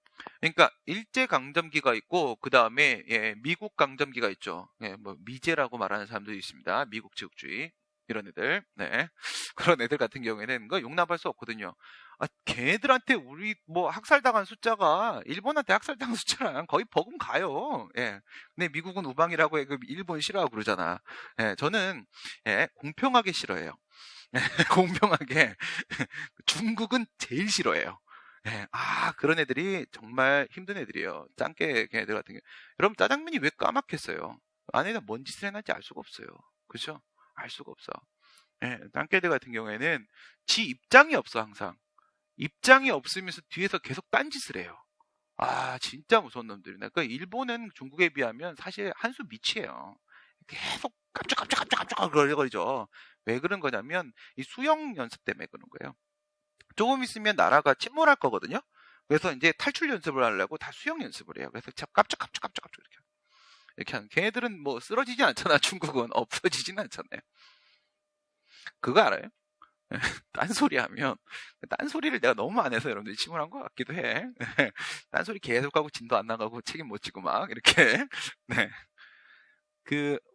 그러니까 일제강점기가 있고 그 다음에 미국 강점기가 있죠. 뭐 미제라고 말하는 사람도 있습니다. 미국 지역주의 이런 애들. 그런 애들 같은 경우에는 그거 용납할 수 없거든요. 걔네들한테 우리 뭐 학살당한 숫자가 일본한테 학살당한 숫자랑 거의 버금가요. 근데 미국은 우방이라고 해. 그 일본 싫어하고 그러잖아. 저는 공평하게 싫어해요. 공평하게. 중국은 제일 싫어해요. 그런 애들이 정말 힘든 애들이에요. 짱깨 걔네들 같은 경우. 여러분 짜장면이 왜 까맣겠어요? 안에다 뭔 짓을 해놨지 알 수가 없어요. 그렇죠? 알 수가 없어. 짱깨들 같은 경우에는 지 입장이 없어 항상. 입장이 없으면서 뒤에서 계속 딴짓을 해요. 진짜 무서운 놈들이네. 그러니까 일본은 중국에 비하면 사실 한수 밑이에요. 계속 깜짝깜짝 그러죠. 왜 그런 거냐면 이 수영 연습 때문에 그런 거예요. 조금 있으면 나라가 침몰할 거거든요. 그래서 이제 탈출 연습을 하려고 다 수영 연습을 해요. 그래서 깜짝 이렇게 하는. 걔네들은 뭐 쓰러지지 않잖아. 중국은 없어지진 않잖아요. 그거 알아요? 딴소리 하면, 딴소리를 내가 너무 안 해서 여러분들이 침울한 것 같기도 해. 딴소리 계속하고 진도 안 나가고 책임 못 지고 막, 이렇게.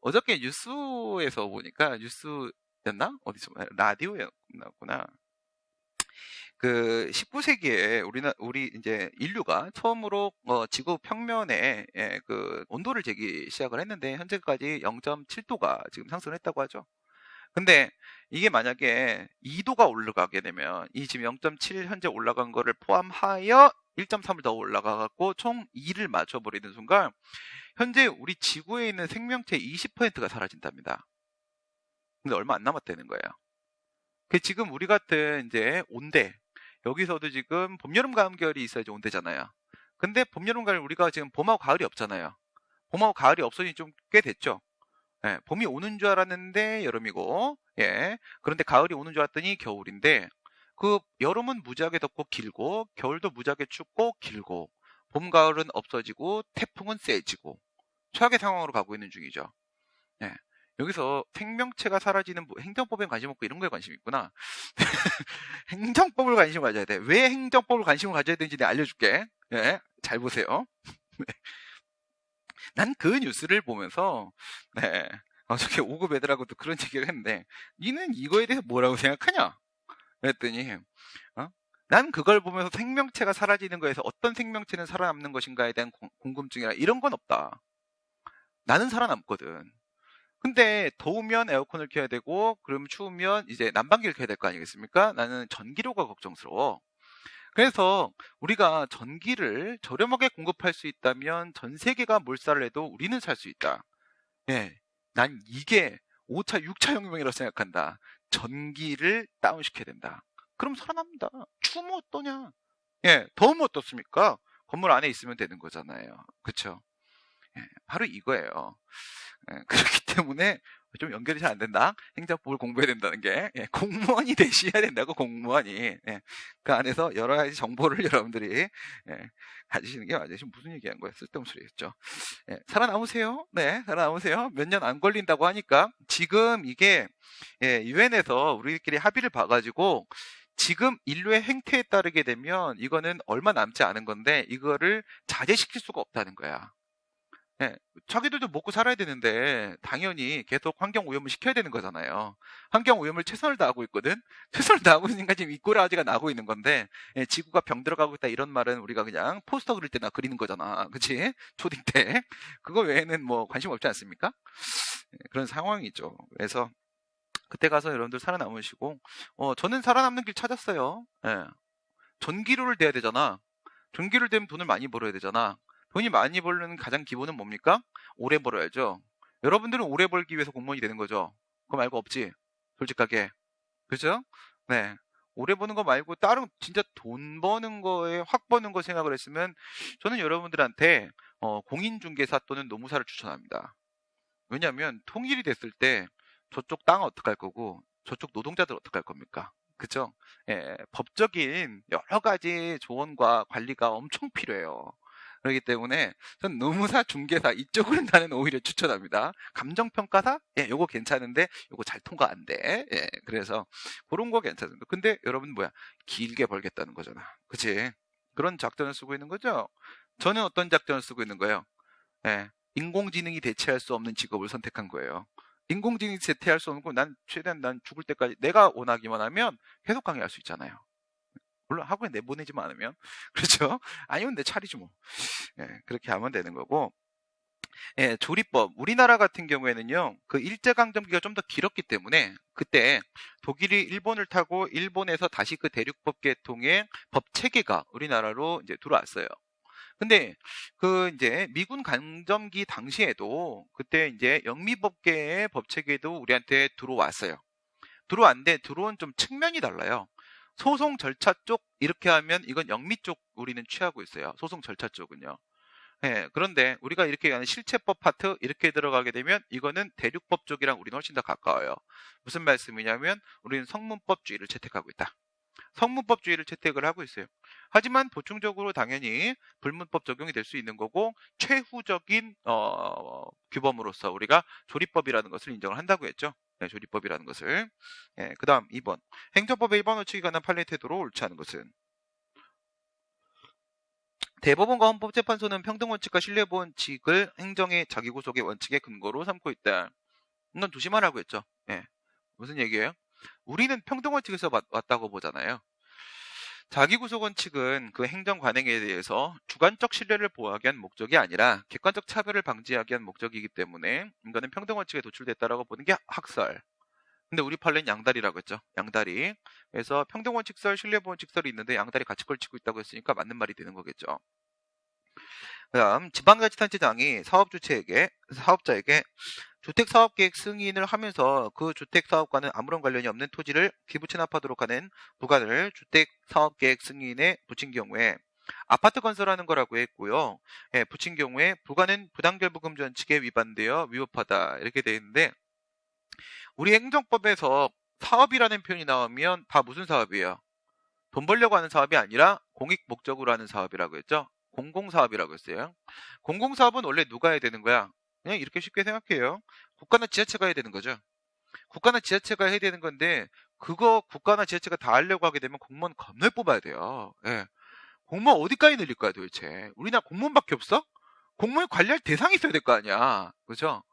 어저께 뉴스에서 보니까, 뉴스였나? 어디서, 라디오였구나. 19세기에 우리 이제 인류가 처음으로 지구 평면에 그 온도를 재기 시작을 했는데, 현재까지 0.7도가 지금 상승했다고 하죠. 근데 이게 만약에 2도가 올라가게 되면 이 지금 0.7 현재 올라간 거를 포함하여 1.3을 더 올라가갖고 총 2를 맞춰버리는 순간 현재 우리 지구에 있는 생명체의 20%가 사라진답니다. 근데 얼마 안 남았다는 거예요. 지금 우리 같은 이제 온대, 여기서도 지금 봄, 여름, 가을, 겨울이 있어야지 온대잖아요. 근데 봄, 여름, 가을 우리가 지금 봄하고 가을이 없잖아요. 봄하고 가을이 없어진 지 좀 꽤 됐죠. 봄이 오는 줄 알았는데 여름이고, 그런데 가을이 오는 줄 알았더니 겨울인데, 여름은 무지하게 덥고 길고, 겨울도 무지하게 춥고 길고, 봄, 가을은 없어지고, 태풍은 세지고, 최악의 상황으로 가고 있는 중이죠. 여기서 생명체가 사라지는 행정법에 관심 없고 이런 거에 관심 있구나. 행정법을 관심 가져야 돼. 왜 행정법을 관심을 가져야 되는지 내가 알려줄게. 잘 보세요. 난 그 뉴스를 보면서 어저께 5급 애들하고도 그런 얘기를 했는데 니는 이거에 대해서 뭐라고 생각하냐? 그랬더니 난 그걸 보면서 생명체가 사라지는 거에서 어떤 생명체는 살아남는 것인가에 대한 궁금증이나 이런 건 없다. 나는 살아남거든. 근데 더우면 에어컨을 켜야 되고 그럼 추우면 이제 난방기를 켜야 될 거 아니겠습니까? 나는 전기료가 걱정스러워. 그래서 우리가 전기를 저렴하게 공급할 수 있다면 전 세계가 몰살을 해도 우리는 살 수 있다. 예, 난 이게 5차, 6차 혁명이라고 생각한다. 전기를 다운시켜야 된다. 그럼 살아납니다. 추우면 어떠냐? 예, 더우면 어떻습니까? 건물 안에 있으면 되는 거잖아요. 그쵸? 예, 바로 이거예요. 예, 그렇기 때문에 좀 연결이 잘 안 된다. 행정법을 공부해야 된다는 게 공무원이 되셔야 된다고. 공무원이 그 안에서 여러 가지 정보를 여러분들이 가지시는 게 맞아요. 지금 무슨 얘기한 거예요? 쓸데없는 소리겠죠. 살아남으세요. 네, 살아남으세요. 몇 년 안 걸린다고 하니까 지금 이게 유엔에서 우리끼리 합의를 봐가지고 지금 인류의 행태에 따르게 되면 이거는 얼마 남지 않은 건데 이거를 자제시킬 수가 없다는 거야. 자기들도 먹고 살아야 되는데 당연히 계속 환경 오염을 시켜야 되는 거잖아요. 환경 오염을 최선을 다하고 있거든. 최선을 다하고 있으니까 지금 이 꼬라지가 나고 있는 건데 지구가 병들어가고 있다 이런 말은 우리가 그냥 포스터 그릴 때나 그리는 거잖아. 그치? 초딩 때. 그거 외에는 뭐 관심 없지 않습니까? 그런 상황이죠. 그래서 그때 가서 여러분들 살아남으시고 저는 살아남는 길 찾았어요. 전기료를 대야 되잖아. 전기를 대면 돈을 많이 벌어야 되잖아. 돈이 많이 벌는 가장 기본은 뭡니까? 오래 벌어야죠. 여러분들은 오래 벌기 위해서 공무원이 되는 거죠. 그거 말고 없지. 솔직하게. 그죠? 네. 오래 버는 거 말고 다른 진짜 돈 버는 거에 확 버는 거 생각을 했으면 저는 여러분들한테 공인중개사 또는 노무사를 추천합니다. 왜냐하면 통일이 됐을 때 저쪽 땅은 어떡할 거고 저쪽 노동자들 어떡할 겁니까? 그죠? 법적인 여러 가지 조언과 관리가 엄청 필요해요. 그렇기 때문에 전 노무사, 중개사 이쪽으로 나는 오히려 추천합니다. 감정평가사? 요거 괜찮은데 요거 잘 통과 안 돼. 그래서 그런 거 괜찮습니다. 근데 여러분 뭐야? 길게 벌겠다는 거잖아. 그치? 그런 작전을 쓰고 있는 거죠? 저는 어떤 작전을 쓰고 있는 거예요? 인공지능이 대체할 수 없는 직업을 선택한 거예요. 인공지능이 대체할 수 없는 거 난 최대한 난 죽을 때까지 내가 원하기만 하면 계속 강의할 수 있잖아요. 물론 학원에 내보내지만 않으면 그렇죠? 아니면 내 차리지 뭐. 그렇게 하면 되는 거고. 조리법 우리나라 같은 경우에는요 그 일제강점기가 좀 더 길었기 때문에 그때 독일이 일본을 타고 일본에서 다시 그 대륙법계 통해 법 체계가 우리나라로 이제 들어왔어요. 근데 그 이제 미군 강점기 당시에도 그때 이제 영미법계의 법 체계도 우리한테 들어왔어요. 들어왔는데 들어온 좀 측면이 달라요. 소송 절차 쪽 이렇게 하면 이건 영미 쪽 우리는 취하고 있어요. 소송 절차 쪽은요. 그런데 우리가 이렇게 하는 실체법 파트 이렇게 들어가게 되면 이거는 대륙법 쪽이랑 우리는 훨씬 더 가까워요. 무슨 말씀이냐면 우리는 성문법주의를 채택하고 있다. 성문법주의를 채택을 하고 있어요. 하지만 보충적으로 당연히 불문법 적용이 될 수 있는 거고 최후적인 규범으로서 우리가 조리법이라는 것을 인정을 한다고 했죠. 조리법이라는 것을. 그 다음 2번 행정법의 일반 원칙에 관한 판례 태도로 옳지 않은 것은 대법원과 헌법재판소는 평등원칙과 신뢰원칙을 행정의 자기구속의 원칙의 근거로 삼고 있다. 이건 조심하라고 했죠. 무슨 얘기예요? 우리는 평등원칙에서 왔다고 보잖아요. 자기구속원칙은 그 행정 관행에 대해서 주관적 신뢰를 보호하기 위한 목적이 아니라 객관적 차별을 방지하기 위한 목적이기 때문에 이거는 평등원칙에 도출됐다라고 보는 게 학설. 근데 우리 판례는 양다리라고 했죠. 양다리. 그래서 평등원칙설, 신뢰원칙설이 있는데 양다리 같이 걸치고 있다고 했으니까 맞는 말이 되는 거겠죠. 그다음 지방자치단체장이 사업자에게 주택사업계획 승인을 하면서 그 주택사업과는 아무런 관련이 없는 토지를 기부 체납하도록 하는 부관을 주택사업계획 승인에 붙인 경우에 아파트 건설하는 거라고 했고요. 붙인 경우에 부관은 부당결부금지 원칙에 위반되어 위법하다 이렇게 되어 있는데 우리 행정법에서 사업이라는 표현이 나오면 다 무슨 사업이에요? 돈 벌려고 하는 사업이 아니라 공익 목적으로 하는 사업이라고 했죠. 공공사업이라고 했어요. 공공사업은 원래 누가 해야 되는 거야? 그냥 이렇게 쉽게 생각해요. 국가나 지자체가 해야 되는 거죠. 국가나 지자체가 해야 되는 건데 그거 국가나 지자체가 다 하려고 하게 되면 공무원 겁나 뽑아야 돼요. 공무원 어디까지 늘릴 거야 도대체? 우리나라 공무원밖에 없어? 공무원 관리할 대상이 있어야 될 거 아니야. 그죠?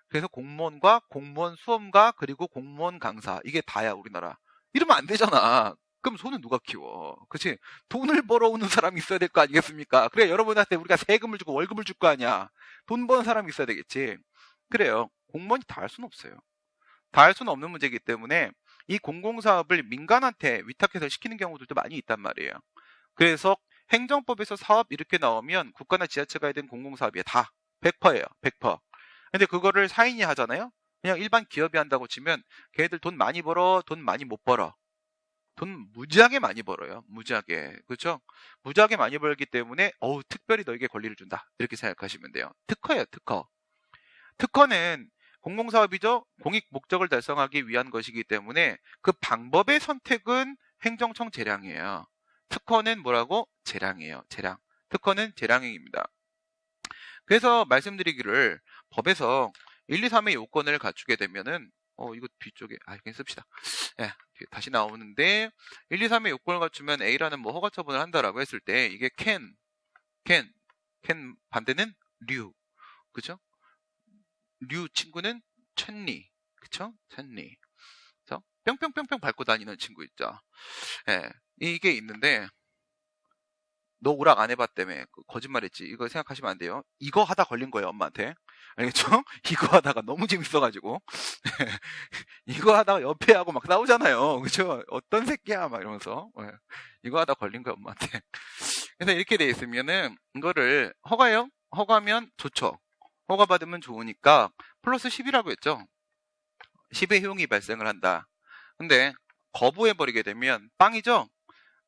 그래서 공무원과 공무원 수험가 그리고 공무원 강사 이게 다야 우리나라. 이러면 안 되잖아. 그럼 소는 누가 키워? 그치? 돈을 벌어오는 사람이 있어야 될 거 아니겠습니까? 그래, 여러분한테 우리가 세금을 주고 월급을 줄 거 아니야. 돈 버는 사람이 있어야 되겠지. 그래요. 공무원이 다 할 수는 없어요. 다 할 수는 없는 문제이기 때문에 이 공공사업을 민간한테 위탁해서 시키는 경우들도 많이 있단 말이에요. 그래서 행정법에서 사업 이렇게 나오면 국가나 지자체가 된 공공사업이야. 다 100%예요. 100%. 근데 그거를 사인이 하잖아요. 그냥 일반 기업이 한다고 치면 걔들 돈 많이 벌어, 돈 많이 못 벌어. 돈 무지하게 많이 벌어요. 무지하게. 그렇죠? 무지하게 많이 벌기 때문에 특별히 너에게 권리를 준다. 이렇게 생각하시면 돼요. 특허예요. 특허. 특허는 공공사업이죠. 공익 목적을 달성하기 위한 것이기 때문에 그 방법의 선택은 행정청 재량이에요. 특허는 뭐라고? 재량이에요. 재량. 특허는 재량행위입니다. 그래서 말씀드리기를 법에서 1, 2, 3의 요건을 갖추게 되면은 이거 뒤쪽에 그냥 씁시다. 예, 다시 나오는데 1, 2, 3의 요건을 갖추면 A라는 뭐 허가 처분을 한다라고 했을 때 이게 can 반대는 류. 그죠? 류 친구는 천리. 그쵸? 천리. 그래서 뿅뿅뿅뿅 밟고 다니는 친구 있죠. 예, 이게 있는데 너 오락 안 해봤다며 거짓말했지. 이거 생각하시면 안 돼요. 이거 하다 걸린 거예요, 엄마한테. 알겠죠? 이거 하다가 너무 재밌어가지고 이거 하다가 옆에 하고 막 싸우잖아요. 그죠? 어떤 새끼야 막 이러면서 이거 하다 걸린 거예요, 엄마한테. 그래서 이렇게 돼 있으면은 이거를 허가요? 허가면 좋죠. 허가 받으면 좋으니까 플러스 10이라고 했죠. 10의 효용이 발생을 한다. 근데 거부해버리게 되면 빵이죠?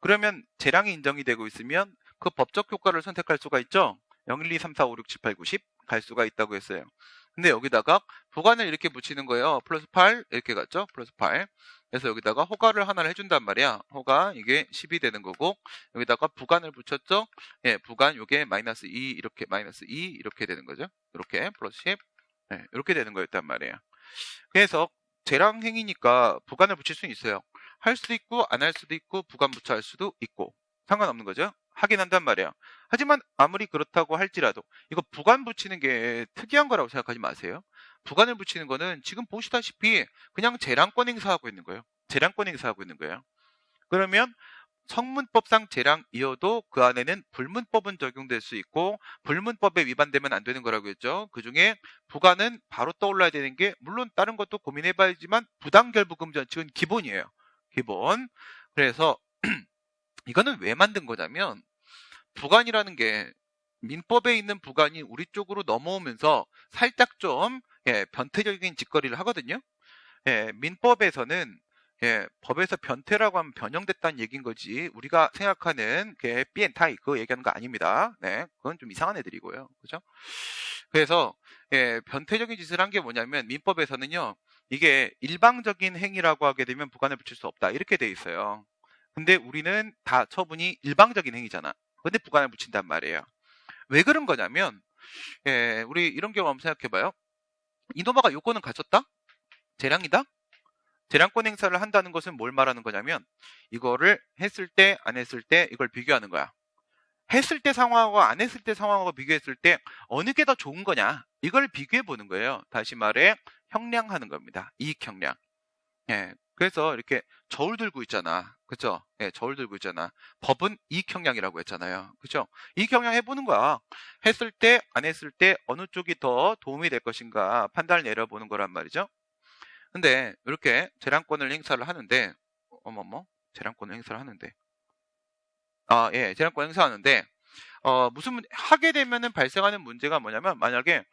그러면 재량이 인정이 되고 있으면 그 법적 효과를 선택할 수가 있죠. 0, 1, 2, 3, 4, 5, 6, 7, 8, 9, 10 갈 수가 있다고 했어요. 근데 여기다가 부관을 이렇게 붙이는 거예요. 플러스 8 이렇게 갔죠. 플러스 8. 그래서 여기다가 허가를 하나를 해준단 말이야. 허가 이게 10이 되는 거고 여기다가 부관을 붙였죠. 예, 부관 요게 마이너스 2 이렇게 마이너스 2 이렇게 되는 거죠. 이렇게 플러스 10 이렇게 되는 거였단 말이에요. 그래서 재량 행위니까 부관을 붙일 수는 있어요. 할 수도 있고 안 할 수도 있고 부관 붙여 할 수도 있고 상관없는 거죠. 하긴 한단 말이에요. 하지만 아무리 그렇다고 할지라도 이거 부관 붙이는 게 특이한 거라고 생각하지 마세요. 부관을 붙이는 거는 지금 보시다시피 그냥 재량권 행사하고 있는 거예요. 재량권 행사하고 있는 거예요. 그러면 성문법상 재량이어도 그 안에는 불문법은 적용될 수 있고 불문법에 위반되면 안 되는 거라고 했죠. 그중에 부관은 바로 떠올라야 되는 게 물론 다른 것도 고민해봐야지만 부당결부금 전칙은 기본이에요. 기본. 그래서 이거는 왜 만든 거냐면 부관이라는 게 민법에 있는 부관이 우리 쪽으로 넘어오면서 살짝 좀 변태적인 짓거리를 하거든요. 민법에서는 법에서 변태라고 하면 변형됐다는 얘기인 거지 우리가 생각하는 삐엔타이 그거 얘기하는 거 아닙니다. 네, 그건 좀 이상한 애들이고요. 그죠? 그래서 변태적인 짓을 한 게 뭐냐면 민법에서는요. 이게 일방적인 행위라고 하게 되면 부관을 붙일 수 없다. 이렇게 돼 있어요. 근데 우리는 다 처분이 일방적인 행위잖아. 근데 부관을 붙인단 말이에요. 왜 그런 거냐면 우리 이런 경우 한번 생각해봐요. 이노바가 요건은 갖췄다? 재량이다? 재량권 행사를 한다는 것은 뭘 말하는 거냐면 이거를 했을 때 안 했을 때 이걸 비교하는 거야. 했을 때 상황하고 안 했을 때 상황하고 비교했을 때 어느 게 더 좋은 거냐 이걸 비교해 보는 거예요. 다시 말해 형량하는 겁니다. 이익 형량. 그래서 이렇게 저울 들고 있잖아. 그쵸? 저울 들고 있잖아. 법은 이익 형량이라고 했잖아요. 그쵸? 이익 형량 해보는 거야. 했을 때 안 했을 때 어느 쪽이 더 도움이 될 것인가 판단을 내려보는 거란 말이죠. 근데 이렇게 재량권을 행사를 하는데 재량권을 행사를 하는데 재량권 행사하는데 무슨 하게 되면은 발생하는 문제가 뭐냐면 만약에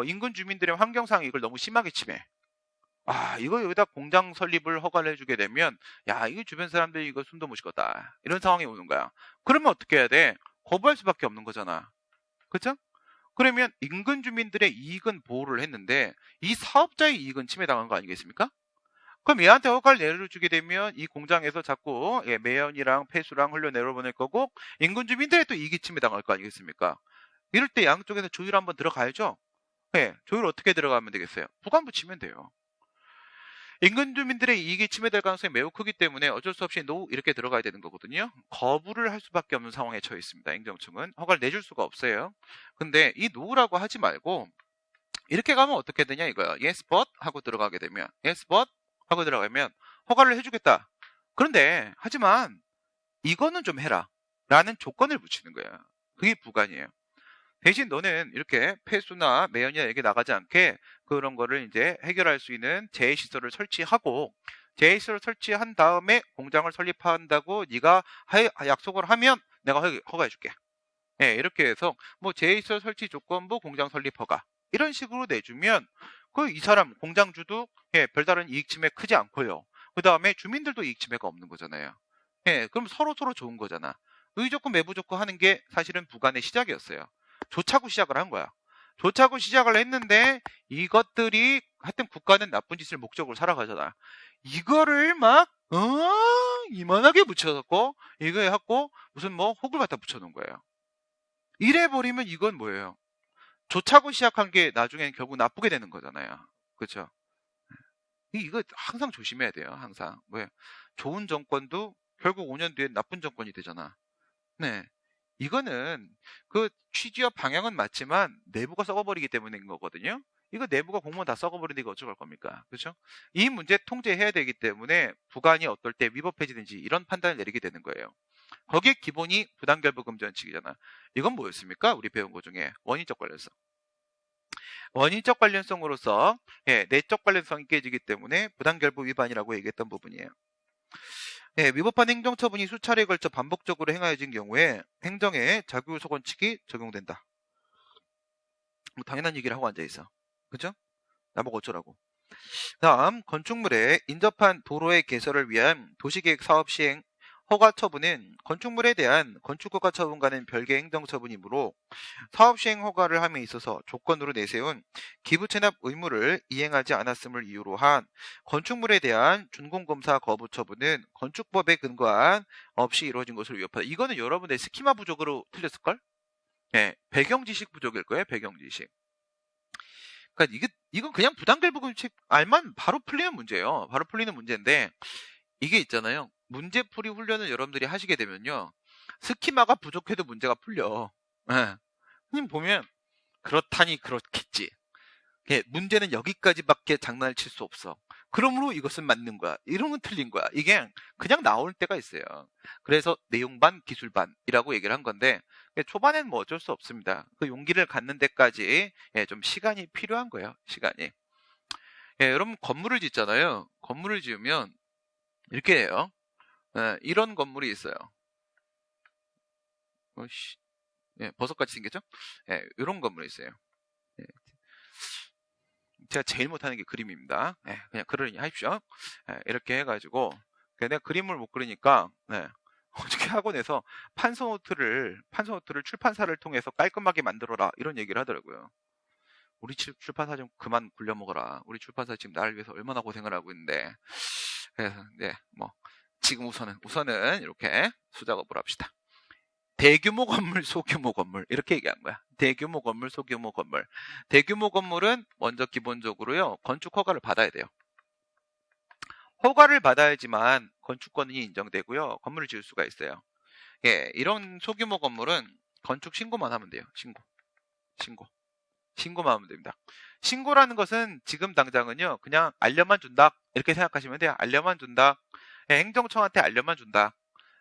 인근 주민들의 환경상이 이걸 너무 심하게 침해. 이거 여기다 공장 설립을 허가를 해주게 되면 이거 주변 사람들이 이거 숨도 못 쉬겠다 이런 상황이 오는 거야. 그러면 어떻게 해야 돼? 거부할 수밖에 없는 거잖아. 그쵸? 그러면 인근 주민들의 이익은 보호를 했는데 이 사업자의 이익은 침해당한 거 아니겠습니까? 그럼 얘한테 허가를 내려주게 되면 이 공장에서 자꾸 매연이랑 폐수랑 흘려내려보낼 거고 인근 주민들의 또 이익이 침해당할 거 아니겠습니까? 이럴 때 양쪽에서 조율 한번 들어가야죠. 조율 어떻게 들어가면 되겠어요? 부관 붙이면 돼요. 인근 주민들의 이익이 침해될 가능성이 매우 크기 때문에 어쩔 수 없이 노 이렇게 들어가야 되는 거거든요. 거부를 할 수밖에 없는 상황에 처해 있습니다. 행정청은 허가를 내줄 수가 없어요. 근데 이 노라고 하지 말고 이렇게 가면 어떻게 되냐 이거야. yes but 하고 들어가게 되면 yes but 하고 들어가면 허가를 해주겠다. 그런데 하지만 이거는 좀 해라 라는 조건을 붙이는 거야. 그게 부관이에요. 대신 너는 이렇게 폐수나 매연이나 이게 나가지 않게 그런 거를 이제 해결할 수 있는 재해시설을 설치하고 재해시설을 설치한 다음에 공장을 설립한다고 네가 약속을 하면 내가 허가해줄게. 예, 이렇게 해서 뭐 제시설 설치 조건부 공장 설립 허가 이런 식으로 내주면 그 이 사람 공장주도 예, 별다른 이익 침해 크지 않고요. 그 다음에 주민들도 이익 침해가 없는 거잖아요. 예, 그럼 서로 좋은 거잖아. 의조건 매부조건 하는 게 사실은 부관의 시작이었어요. 조차고 시작을 한 거야. 조차고 시작을 했는데 이것들이 하여튼 국가는 나쁜 짓을 목적으로 살아가잖아. 이거를 막 이만하게 붙여놓고 이거 해갖고 무슨 뭐 혹을 갖다 붙여놓은 거예요. 이래버리면 이건 뭐예요? 조차고 시작한 게 나중에는 결국 나쁘게 되는 거잖아요. 그렇죠? 이거 항상 조심해야 돼요. 항상. 왜? 좋은 정권도 결국 5년 뒤에 나쁜 정권이 되잖아. 네. 이거는 그 취지와 방향은 맞지만 내부가 썩어버리기 때문인 거거든요. 이거 내부가 공무원 다 썩어버리는데 이거 어쩔 겁니까? 그렇죠? 이 문제 통제해야 되기 때문에 부관이 어떨 때 위법해지는지 이런 판단을 내리게 되는 거예요. 거기에 기본이 부당결부금지원칙이잖아. 이건 뭐였습니까? 우리 배운 것 중에 원인적 관련성. 원인적 관련성으로서 예, 내적 관련성이 깨지기 때문에 부당결부 위반이라고 얘기했던 부분이에요. 예, 위법한 행정처분이 수차례에 걸쳐 반복적으로 행하여진 경우에 행정의 자규소건칙이 적용된다. 뭐 당연한 얘기를 하고 앉아있어. 그죠? 나보고 어쩌라고. 다음, 건축물에 인접한 도로의 개설을 위한 도시계획 사업 시행 허가 처분은 건축물에 대한 건축허가 처분과는 별개의 행정처분이므로 사업 시행 허가를 함에 있어서 조건으로 내세운 기부 체납 의무를 이행하지 않았음을 이유로 한 건축물에 대한 준공검사 거부 처분은 건축법에 근거한 없이 이루어진 것으로 위협하다. 이거는 여러분들 스키마 부족으로 틀렸을걸? 네, 배경지식 부족일 거예요. 배경지식. 그러니까 이건 그냥 부당결부금칙 알만 바로 풀리는 문제예요. 바로 풀리는 문제인데 이게 있잖아요. 문제풀이 훈련을 여러분들이 하시게 되면요. 스키마가 부족해도 문제가 풀려. 예. 선생님 보면 그렇다니 그렇겠지. 예, 문제는 여기까지밖에 장난을 칠 수 없어. 그러므로 이것은 맞는 거야. 이러면 틀린 거야. 이게 그냥 나올 때가 있어요. 그래서 내용반 기술반이라고 얘기를 한 건데 초반에는 뭐 어쩔 수 없습니다. 그 용기를 갖는 데까지 예, 좀 시간이 필요한 거예요. 시간이. 예, 여러분 건물을 짓잖아요. 건물을 지으면 이렇게 해요. 예, 이런 건물이 있어요. 예, 버섯같이 생겼죠? 예, 이런 건물이 있어요. 예, 제가 제일 못하는 게 그림입니다. 예, 그냥 그러니 하십시오. 예, 이렇게 해가지고 내가 그림을 못 그리니까 네, 어떻게 학원에서 판소노트를 출판사를 통해서 깔끔하게 만들어라 이런 얘기를 하더라고요. 우리 출판사 좀 그만 굴려먹어라. 우리 출판사 지금 나를 위해서 얼마나 고생을 하고 있는데. 그래서 네, 뭐 지금 우선은 이렇게 수작업을 합시다. 대규모 건물, 소규모 건물 이렇게 얘기한 거야. 대규모 건물, 소규모 건물. 대규모 건물은 먼저 기본적으로요. 건축 허가를 받아야 돼요. 허가를 받아야지만 건축권이 인정되고요. 건물을 지을 수가 있어요. 예, 이런 소규모 건물은 건축 신고만 하면 돼요. 신고만 하면 됩니다. 신고라는 것은 지금 당장은요. 그냥 알려만 준다. 이렇게 생각하시면 돼요. 알려만 준다. 예, 행정청한테 알려만 준다.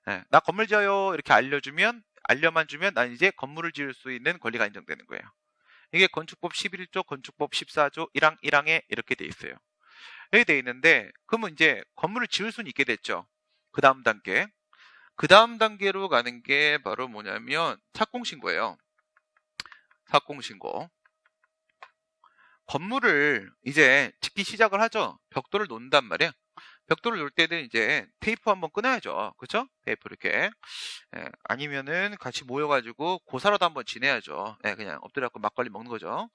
예, 나 건물 지어요 이렇게 알려만 주면 난 이제 건물을 지을 수 있는 권리가 인정되는 거예요. 이게 건축법 11조, 건축법 14조 1항 1항에 이렇게 돼 있어요. 이렇게 돼 있는데 그러면 이제 건물을 지을 수는 있게 됐죠. 그 다음 단계로 가는 게 바로 뭐냐면 착공신고예요. 착공신고. 건물을 이제 짓기 시작을 하죠. 벽돌을 놓는단 말이야. 벽돌을 놓을 때는 이제 테이프 한번 끊어야죠. 그쵸? 테이프 이렇게. 예, 아니면은 같이 모여가지고 고사라도 한번 지내야죠. 예, 그냥 엎드려갖고 막걸리 먹는 거죠.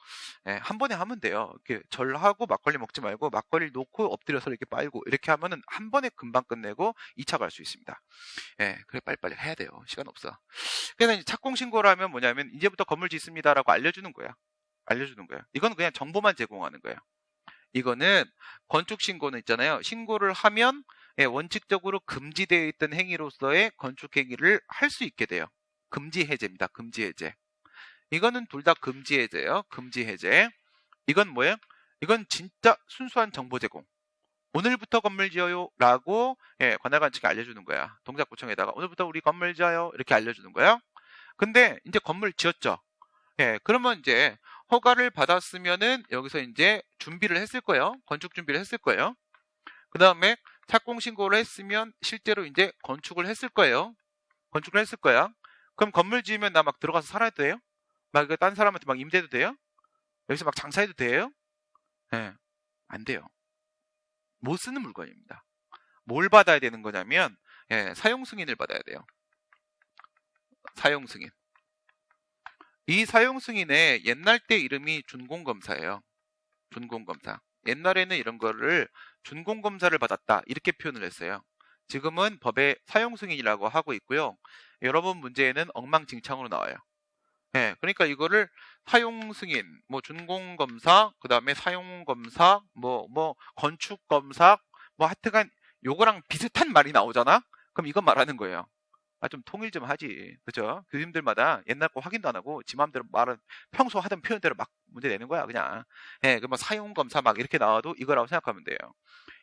예, 한 번에 하면 돼요. 이렇게 절하고 막걸리 먹지 말고 막걸리 놓고 엎드려서 이렇게 빨고 이렇게 하면은 한 번에 금방 끝내고 2차 갈 수 있습니다. 예, 그래 빨리빨리 해야 돼요. 시간 없어. 그래서 이제 착공신고를 하면 뭐냐면 이제부터 건물 짓습니다라고 알려주는 거야. 이건 그냥 정보만 제공하는 거예요. 이거는 건축신고는 있잖아요. 신고를 하면 예, 원칙적으로 금지되어 있던 행위로서의 건축행위를 할 수 있게 돼요. 금지해제입니다. 금지해제. 이거는 둘 다 금지해제예요. 금지해제. 이건 뭐예요? 이건 진짜 순수한 정보 제공. 오늘부터 건물 지어요 라고 예, 관할관 측에 알려주는 거야. 동작구청에다가 오늘부터 우리 건물 지어요 이렇게 알려주는 거야. 근데 이제 건물 지었죠. 예, 그러면 이제 허가를 받았으면은 여기서 이제 준비를 했을 거예요. 건축 준비를 했을 거예요. 그 다음에 착공신고를 했으면 실제로 이제 건축을 했을 거예요. 건축을 했을 거야. 그럼 건물 지으면 나 막 들어가서 살아도 돼요? 막 이거 딴 사람한테 막 임대도 돼요? 여기서 막 장사해도 돼요? 예, 안 돼요. 못 쓰는 물건입니다. 뭘 받아야 되는 거냐면 사용 승인을 받아야 돼요. 사용 승인. 이 사용 승인의 옛날 때 이름이 준공검사예요. 준공검사. 옛날에는 이런 거를 준공검사를 받았다 이렇게 표현을 했어요. 지금은 법에 사용 승인이라고 하고 있고요. 여러분 문제에는 엉망진창으로 나와요. 그러니까 이거를 사용 승인, 뭐 준공검사, 그 다음에 사용검사, 뭐 건축검사, 뭐 하여튼간 요거랑 비슷한 말이 나오잖아? 그럼 이건 말하는 거예요. 좀 통일 좀 하지. 그죠? 교수님들마다 옛날 거 확인도 안 하고 지 마음대로 말은 평소 하던 표현대로 막 문제 내는 거야, 그냥. 그뭐 사용검사 막 이렇게 나와도 이거라고 생각하면 돼요.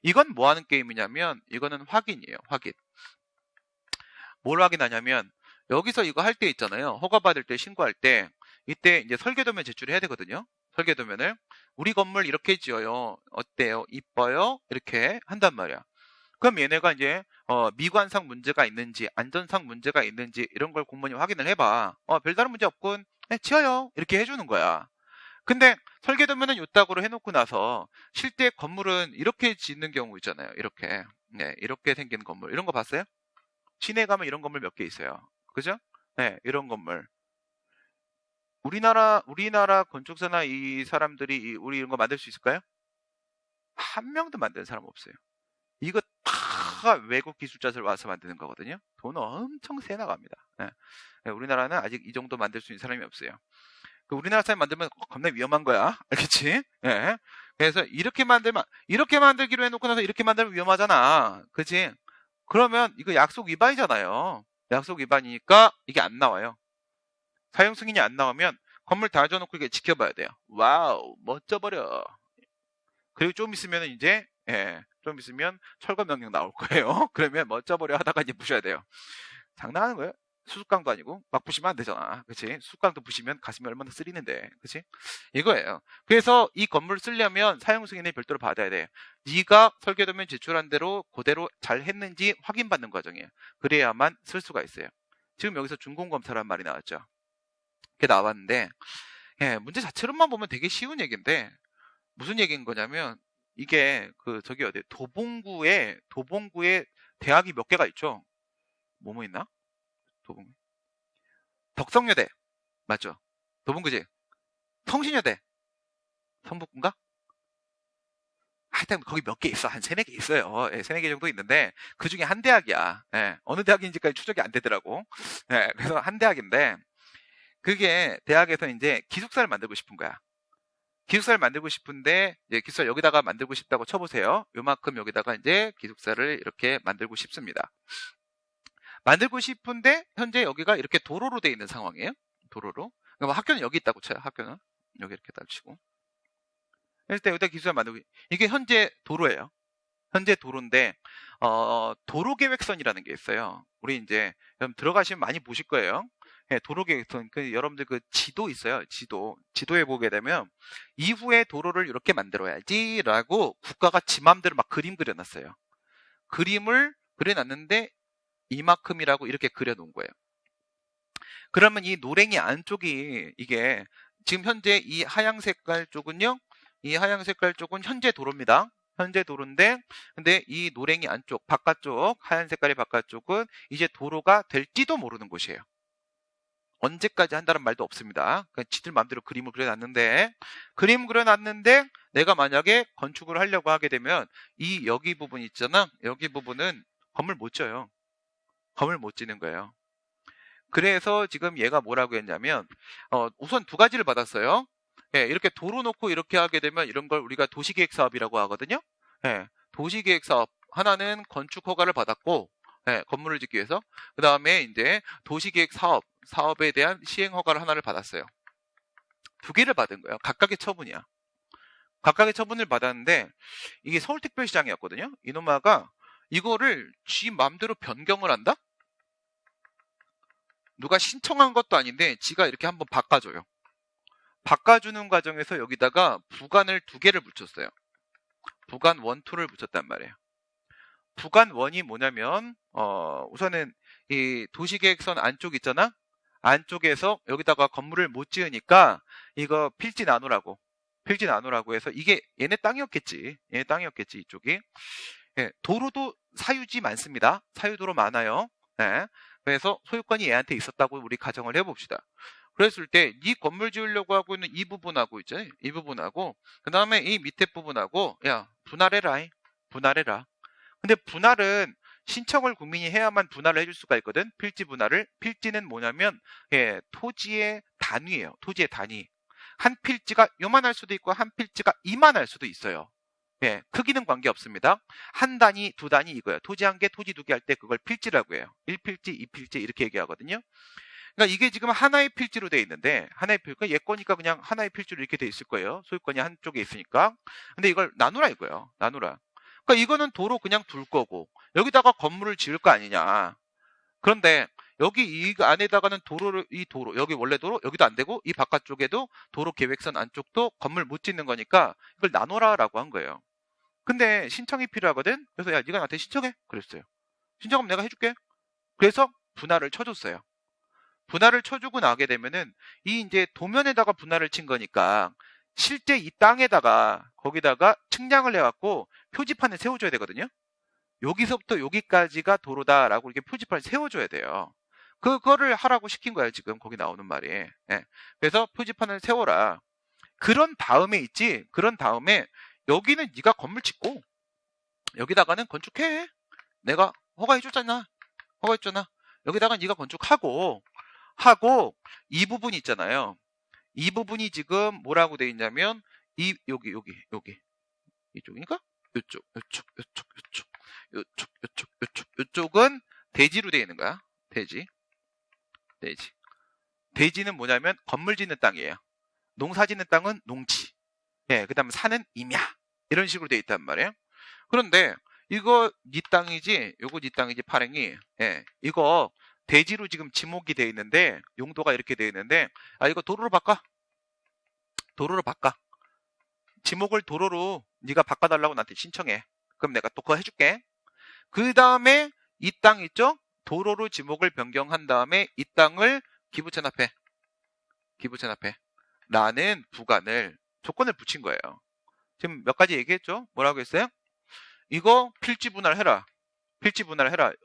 이건 뭐 하는 게임이냐면, 이거는 확인이에요, 확인. 뭘 확인하냐면, 여기서 이거 할 때 있잖아요. 허가받을 때 신고할 때, 이때 이제 설계도면 제출해야 되거든요. 설계도면을. 우리 건물 이렇게 지어요. 어때요? 이뻐요? 이렇게 한단 말이야. 그럼 얘네가 이제 미관상 문제가 있는지 안전상 문제가 있는지 이런 걸 공무원이 확인을 해봐. 별다른 문제 없군. 지어요. 이렇게 해주는 거야. 근데 설계도면은 요따구로 해놓고 나서 실제 건물은 이렇게 짓는 경우 있잖아요. 이렇게. 이렇게 생긴 건물. 이런 거 봤어요? 시내 가면 이런 건물 몇 개 있어요. 그죠? 이런 건물. 우리나라 건축사나 이 사람들이 우리 이런 거 만들 수 있을까요? 한 명도 만드는 사람 없어요. 이거 다 외국 기술자들 와서 만드는 거거든요. 돈 엄청 세 나갑니다. 우리나라는 아직 이 정도 만들 수 있는 사람이 없어요. 우리나라 사람 만들면 겁나 위험한 거야. 알겠지? 그래서 이렇게 만들기로 해놓고 나서 이렇게 만들면 위험하잖아. 그치? 그러면 이거 약속 위반이잖아요. 약속 위반이니까 이게 안 나와요. 사용 승인이 안 나오면 건물 다 줘놓고 이게 지켜봐야 돼요. 와우, 멋져버려. 그리고 좀 있으면 이제 좀 있으면 철거 명령 나올 거예요. 그러면 멋져버려 하다가 이제 부셔야 돼요. 장난하는 거예요? 수수깡도 아니고 막 부시면 안 되잖아. 그치? 수수깡도 부시면 가슴이 얼마나 쓰리는데. 그치? 이거예요. 그래서 이 건물을 쓰려면 사용 승인을 별도로 받아야 돼. 네가 설계도면 제출한 대로 그대로 잘 했는지 확인받는 과정이에요. 그래야만 쓸 수가 있어요. 지금 여기서 준공검사라는 말이 나왔죠. 그게 나왔는데 문제 자체로만 보면 되게 쉬운 얘기인데 무슨 얘기인 거냐면 이게 저기 어디 도봉구에 대학이 몇 개가 있죠? 뭐뭐 있나? 도봉 덕성여대 맞죠? 도봉구지? 성신여대 성북군가? 하여튼 거기 몇 개 있어. 한 3-4개 있어요. 3-4개 정도 있는데 그 중에 한 대학이야. 어느 대학인지까지 추적이 안 되더라고. 그래서 한 대학인데 그게 대학에서 이제 기숙사를 만들고 싶은 거야. 기숙사를 만들고 싶은데 이제 기숙사 여기다가 만들고 싶다고 쳐보세요. 요만큼 여기다가 이제 기숙사를 이렇게 만들고 싶습니다. 만들고 싶은데 현재 여기가 이렇게 도로로 돼 있는 상황이에요. 도로로. 그럼 학교는 여기 있다고 쳐요. 학교는 여기 이렇게 딱 치고. 그래서 여기다 기숙사 만들고 이게 현재 도로예요. 현재 도로인데 도로 계획선이라는 게 있어요. 우리 이제 여러분 들어가시면 많이 보실 거예요. 도로 계획선. 여러분들 지도 있어요. 지도에 보게 되면 이후에 도로를 이렇게 만들어야지라고 국가가 지 맘대로 막 그림 그려놨어요. 그림을 그려놨는데 이만큼이라고 이렇게 그려놓은 거예요. 그러면 이 노랭이 안쪽이 이게 지금 현재 이 하양 색깔 쪽은요. 이 하양 색깔 쪽은 현재 도로입니다. 현재 도로인데 근데 이 노랭이 안쪽 바깥쪽 하얀 색깔의 바깥쪽은 이제 도로가 될지도 모르는 곳이에요. 언제까지 한다는 말도 없습니다. 그냥 지들 마음대로 그림을 그려놨는데 내가 만약에 건축을 하려고 하게 되면 이 여기 부분 있잖아. 여기 부분은 건물 못 지어요. 건물 못 지는 거예요. 그래서 지금 얘가 뭐라고 했냐면 우선 2가지를 받았어요. 이렇게 도로 놓고 이렇게 하게 되면 이런 걸 우리가 도시계획 사업이라고 하거든요. 도시계획 사업 하나는 건축 허가를 받았고 건물을 짓기 위해서 그 다음에 이제 도시계획 사업에 대한 시행 허가를 하나를 받았어요. 2개를 받은 거예요. 각각의 처분이야. 각각의 처분을 받았는데 이게 서울특별시장이었거든요. 이놈아가 이거를 지 맘대로 변경을 한다? 누가 신청한 것도 아닌데 지가 이렇게 한번 바꿔줘요. 바꿔주는 과정에서 여기다가 부관을 2개를 붙였어요. 부관 1, 2를 붙였단 말이에요. 부관 1이 뭐냐면 우선은 이 도시계획선 안쪽 있잖아. 안쪽에서 여기다가 건물을 못 지으니까 이거 필지 나누라고 해서 이게 얘네 땅이었겠지. 얘네 땅이었겠지, 이쪽이. 예, 도로도 사유지 많습니다. 사유도로 많아요. 예, 그래서 소유권이 얘한테 있었다고 우리 가정을 해봅시다. 그랬을 때 이 건물 지으려고 하고 있는 이 부분하고 있잖아요. 이 부분하고 그 다음에 이 밑에 부분하고 야 분할해라. 분할해라. 근데 분할은 신청을 국민이 해야만 분할을 해줄 수가 있거든. 필지 분할을. 필지는 뭐냐면 예, 토지의 단위예요. 토지의 단위. 한 필지가 요만할 수도 있고 한 필지가 이만할 수도 있어요. 예, 크기는 관계없습니다. 한 단위, 두 단위 이거예요. 토지 한 개, 토지 두 개 할 때 그걸 필지라고 해요. 1필지, 2필지 이렇게 얘기하거든요. 그러니까 이게 지금 하나의 필지로 돼 있는데 하나의 필지, 얘 거니까 그냥 하나의 필지로 이렇게 돼 있을 거예요. 소유권이 한쪽에 있으니까. 근데 이걸 나누라 이거예요. 나누라. 그러니까 이거는 도로 그냥 둘 거고 여기다가 건물을 지을 거 아니냐. 그런데 여기 이 안에다가는 여기 원래 도로 여기도 안 되고 이 바깥쪽에도 도로 계획선 안쪽도 건물 못 짓는 거니까 이걸 나눠라라고 한 거예요. 근데 신청이 필요하거든. 그래서 야 네가 나한테 신청해 그랬어요. 신청하면 내가 해줄게. 그래서 분할을 쳐줬어요. 분할을 쳐주고 나게 되면은 이 이제 도면에다가 분할을 친 거니까 실제 이 땅에다가 거기다가 측량을 해갖고 표지판을 세워줘야 되거든요. 여기서부터 여기까지가 도로다라고 이렇게 표지판을 세워줘야 돼요. 그거를 하라고 시킨 거예요. 지금 거기 나오는 말이. 예. 그래서 표지판을 세워라. 그런 다음에 여기는 네가 건물 짓고 여기다가는 건축해. 내가 허가해줬잖아. 여기다가 네가 건축하고 이 부분 있잖아요. 이 부분이 지금 뭐라고 돼 있냐면 여기 이쪽이니까 이쪽은 대지로 돼 있는 거야. 대지는 뭐냐면 건물 짓는 땅이에요. 농사 짓는 땅은 농지. 예, 그다음에 산은 임야. 이런 식으로 돼 있단 말이에요. 그런데 이거 네 땅이지, 요거 네 땅이지 파랭이. 예, 이거 대지로 지금 지목이 돼 있는데 용도가 이렇게 돼 있는데 이거 도로로 바꿔. 지목을 도로로 네가 바꿔달라고 나한테 신청해. 그럼 내가 또 그거 해줄게. 그 다음에 이 땅 있죠? 도로로 지목을 변경한 다음에 이 땅을 기부채납해. 라는 조건을 붙인 거예요. 지금 몇 가지 얘기했죠? 뭐라고 했어요? 이거 필지 분할해라.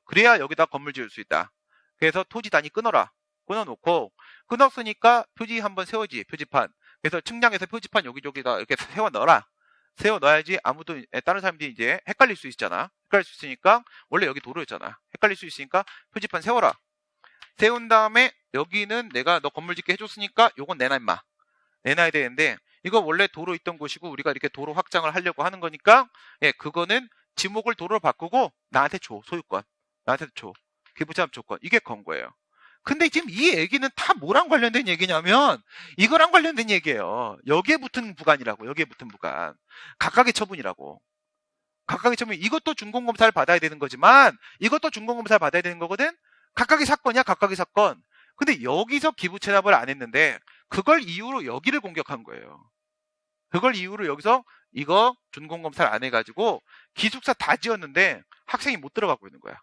그래야 여기다 건물 지을 수 있다. 그래서 토지 단위 끊어놓고 끊었으니까 표지 한번 세워지. 표지판. 그래서 측량해서 표지판 여기저기다 이렇게 세워 넣어야지 아무도 다른 사람들이 이제 헷갈릴 수 있잖아. 헷갈릴 수 있으니까 원래 여기 도로였잖아. 헷갈릴 수 있으니까 표지판 세워라. 세운 다음에 여기는 내가 너 건물 짓게 해줬으니까 요건 내놔 임마. 내놔야 되는데 이거 원래 도로 있던 곳이고 우리가 이렇게 도로 확장을 하려고 하는 거니까 예, 그거는 지목을 도로로 바꾸고 나한테 줘. 소유권. 나한테 줘. 기부채납 조건. 이게 건 거예요. 근데 지금 이 얘기는 다 뭐랑 관련된 얘기냐면 이거랑 관련된 얘기예요. 여기에 붙은 부간이라고. 각각의 처분이라고. 이것도 준공검사를 받아야 되는 거지만 이것도 준공검사를 받아야 되는 거거든. 각각의 사건. 근데 여기서 기부채납을 안 했는데 그걸 이유로 여기를 공격한 거예요. 그걸 이유로 여기서 이거 준공검사를 안 해가지고 기숙사 다 지었는데 학생이 못 들어가고 있는 거야.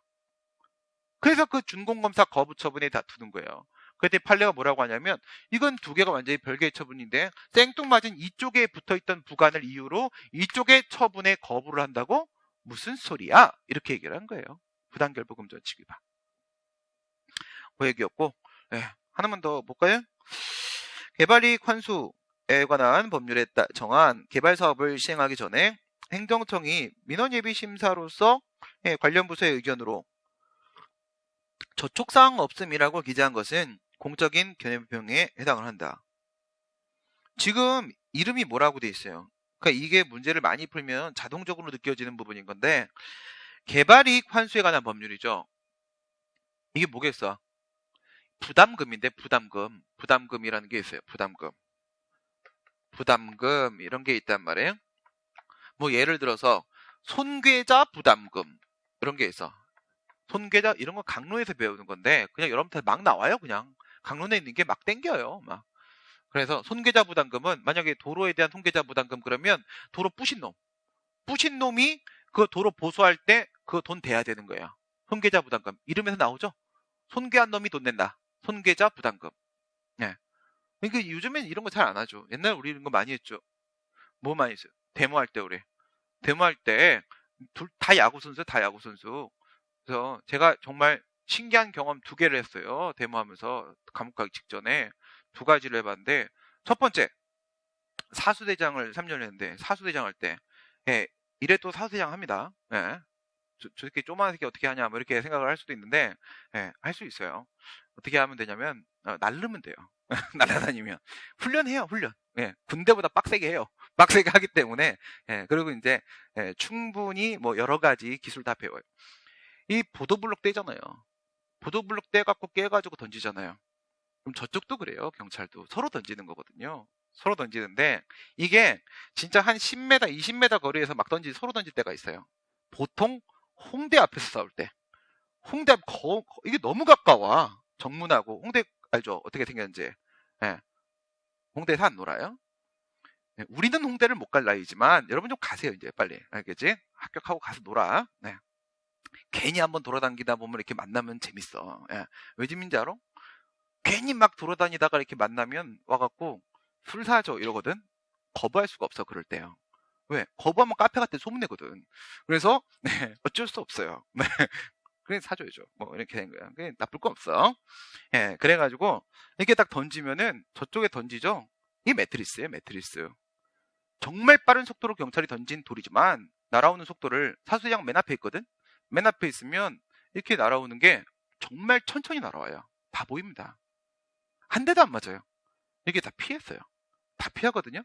그래서 그 준공검사 거부 처분에 다투는 거예요. 그때 판례가 뭐라고 하냐면 이건 두 개가 완전히 별개의 처분인데 생뚱맞은 이쪽에 붙어있던 부간을 이유로 이쪽의 처분에 거부를 한다고? 무슨 소리야? 이렇게 얘기를 한 거예요. 부당결부금 원칙 위반. 그 얘기였고 하나만 더 볼까요? 개발이익 환수에 관한 법률에 정한 개발사업을 시행하기 전에 행정청이 민원예비심사로서 관련 부서의 의견으로 저촉사항 없음이라고 기재한 것은 공적인 견해표명에 해당을 한다. 지금 이름이 뭐라고 돼 있어요? 그러니까 이게 문제를 많이 풀면 자동적으로 느껴지는 부분인 건데 개발이익 환수에 관한 법률이죠. 이게 뭐겠어? 부담금인데 부담금이라는 게 있어요. 부담금 이런 게 있단 말이에요. 뭐 예를 들어서 손괴자 부담금 이런 게 있어. 손괴자 이런 거 강론에서 배우는 건데 그냥 여러분들 막 나와요. 그냥 강론에 있는 게 막 땡겨요. 막. 그래서 손괴자 부담금은 만약에 도로에 대한 손괴자 부담금 그러면 도로 부신 놈이 그 도로 보수할 때 그 돈 대야 되는 거야. 손괴자 부담금 이름에서 나오죠. 손괴한 놈이 돈 낸다. 손계좌 부담금. 예. 그러니까 요즘엔 이런 거 잘 안 하죠. 옛날에 우리 이런 거 많이 했죠. 뭐 많이 했어요? 데모할 때 우리. 데모할 때 다 야구 선수, 다 야구 선수. 그래서 제가 정말 신기한 경험 2개를 했어요. 데모하면서 감옥 가기 직전에 2가지를 해봤는데, 첫 번째 사수대장을 3년을 했는데, 사수대장 할 때, 예, 이래 또 사수대장 합니다. 예. 저렇게 조그만 새끼 어떻게 하냐, 뭐 이렇게 생각을 할 수도 있는데, 예, 할 수 있어요. 어떻게 하면 되냐면, 날르면 돼요. 날아다니면. 훈련해요, 훈련. 예, 군대보다 빡세게 해요. 빡세게 하기 때문에, 예, 그리고 이제, 예, 충분히 뭐 여러 가지 기술 다 배워요. 이 보도블록 떼잖아요. 보도블록 떼갖고 깨가지고 던지잖아요. 그럼 저쪽도 그래요. 경찰도. 서로 던지는 거거든요. 서로 던지는데, 이게 진짜 한 10m, 20m 거리에서 막 서로 던질 때가 있어요. 보통 홍대 앞에서 싸울 때. 홍대 앞, 이게 너무 가까워. 정문하고. 홍대, 알죠? 어떻게 생겼는지. 예. 홍대에서 안 놀아요? 예, 우리는 홍대를 못 갈 나이지만, 여러분 좀 가세요, 이제 빨리. 알겠지? 합격하고 가서 놀아. 네. 괜히 한번 돌아다니다 보면 이렇게 만나면 재밌어. 예. 왜 재밌는지 알아? 괜히 막 돌아다니다가 이렇게 만나면 와갖고 술 사줘 이러거든. 거부할 수가 없어, 그럴 때요. 왜? 거부하면 카페 갔을 때 소문내거든. 그래서 네, 어쩔 수 없어요. 네. 그래 사줘야죠. 뭐 이렇게 된 거야. 그게 나쁠 거 없어. 예, 그래가지고 이렇게 딱 던지면은 저쪽에 던지죠. 이게 매트리스예요, 매트리스. 정말 빠른 속도로 경찰이 던진 돌이지만 날아오는 속도를, 사수장 맨 앞에 있거든. 맨 앞에 있으면 이렇게 날아오는 게 정말 천천히 날아와요. 다 보입니다. 한 대도 안 맞아요. 이게 다 피했어요. 다 피하거든요.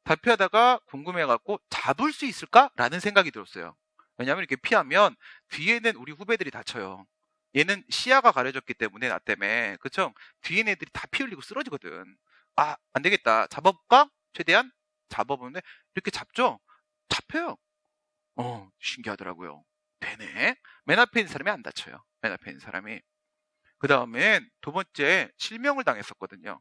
다 피하다가 궁금해갖고 잡을 수 있을까라는 생각이 들었어요. 왜냐하면 이렇게 피하면 뒤에는 우리 후배들이 다쳐요. 얘는 시야가 가려졌기 때문에, 나 때문에. 그쵸? 뒤에 있는 애들이 다 피 흘리고 쓰러지거든. 아, 안 되겠다. 잡아볼까? 최대한 잡아보는데 이렇게 잡죠? 잡혀요. 신기하더라고요. 되네. 맨 앞에 있는 사람이 안 다쳐요. 맨 앞에 있는 사람이. 그 다음엔 2번째 실명을 당했었거든요.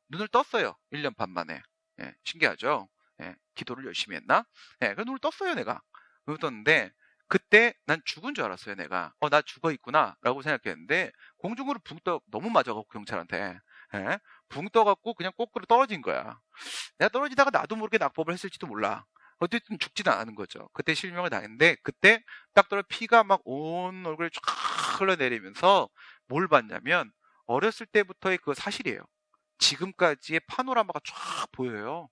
눈을 떴어요. 1년 반 만에. 예, 신기하죠? 예, 기도를 열심히 했나? 예, 그 눈을 떴어요, 내가. 눈을 떴는데, 그때 난 죽은 줄 알았어요, 내가. 나 죽어 있구나, 라고 생각했는데, 공중으로 붕 너무 맞아갖고, 경찰한테. 예, 붕 떠갖고 그냥 거꾸로 떨어진 거야. 내가 떨어지다가 나도 모르게 낙법을 했을지도 몰라. 어쨌든 죽지는 않은 거죠. 그때 실명을 당했는데, 그때 딱 떨어 피가 막 온 얼굴에 쫙 흘러내리면서 뭘 봤냐면, 어렸을 때부터의 그 사실이에요. 지금까지의 파노라마가 쫙 보여요.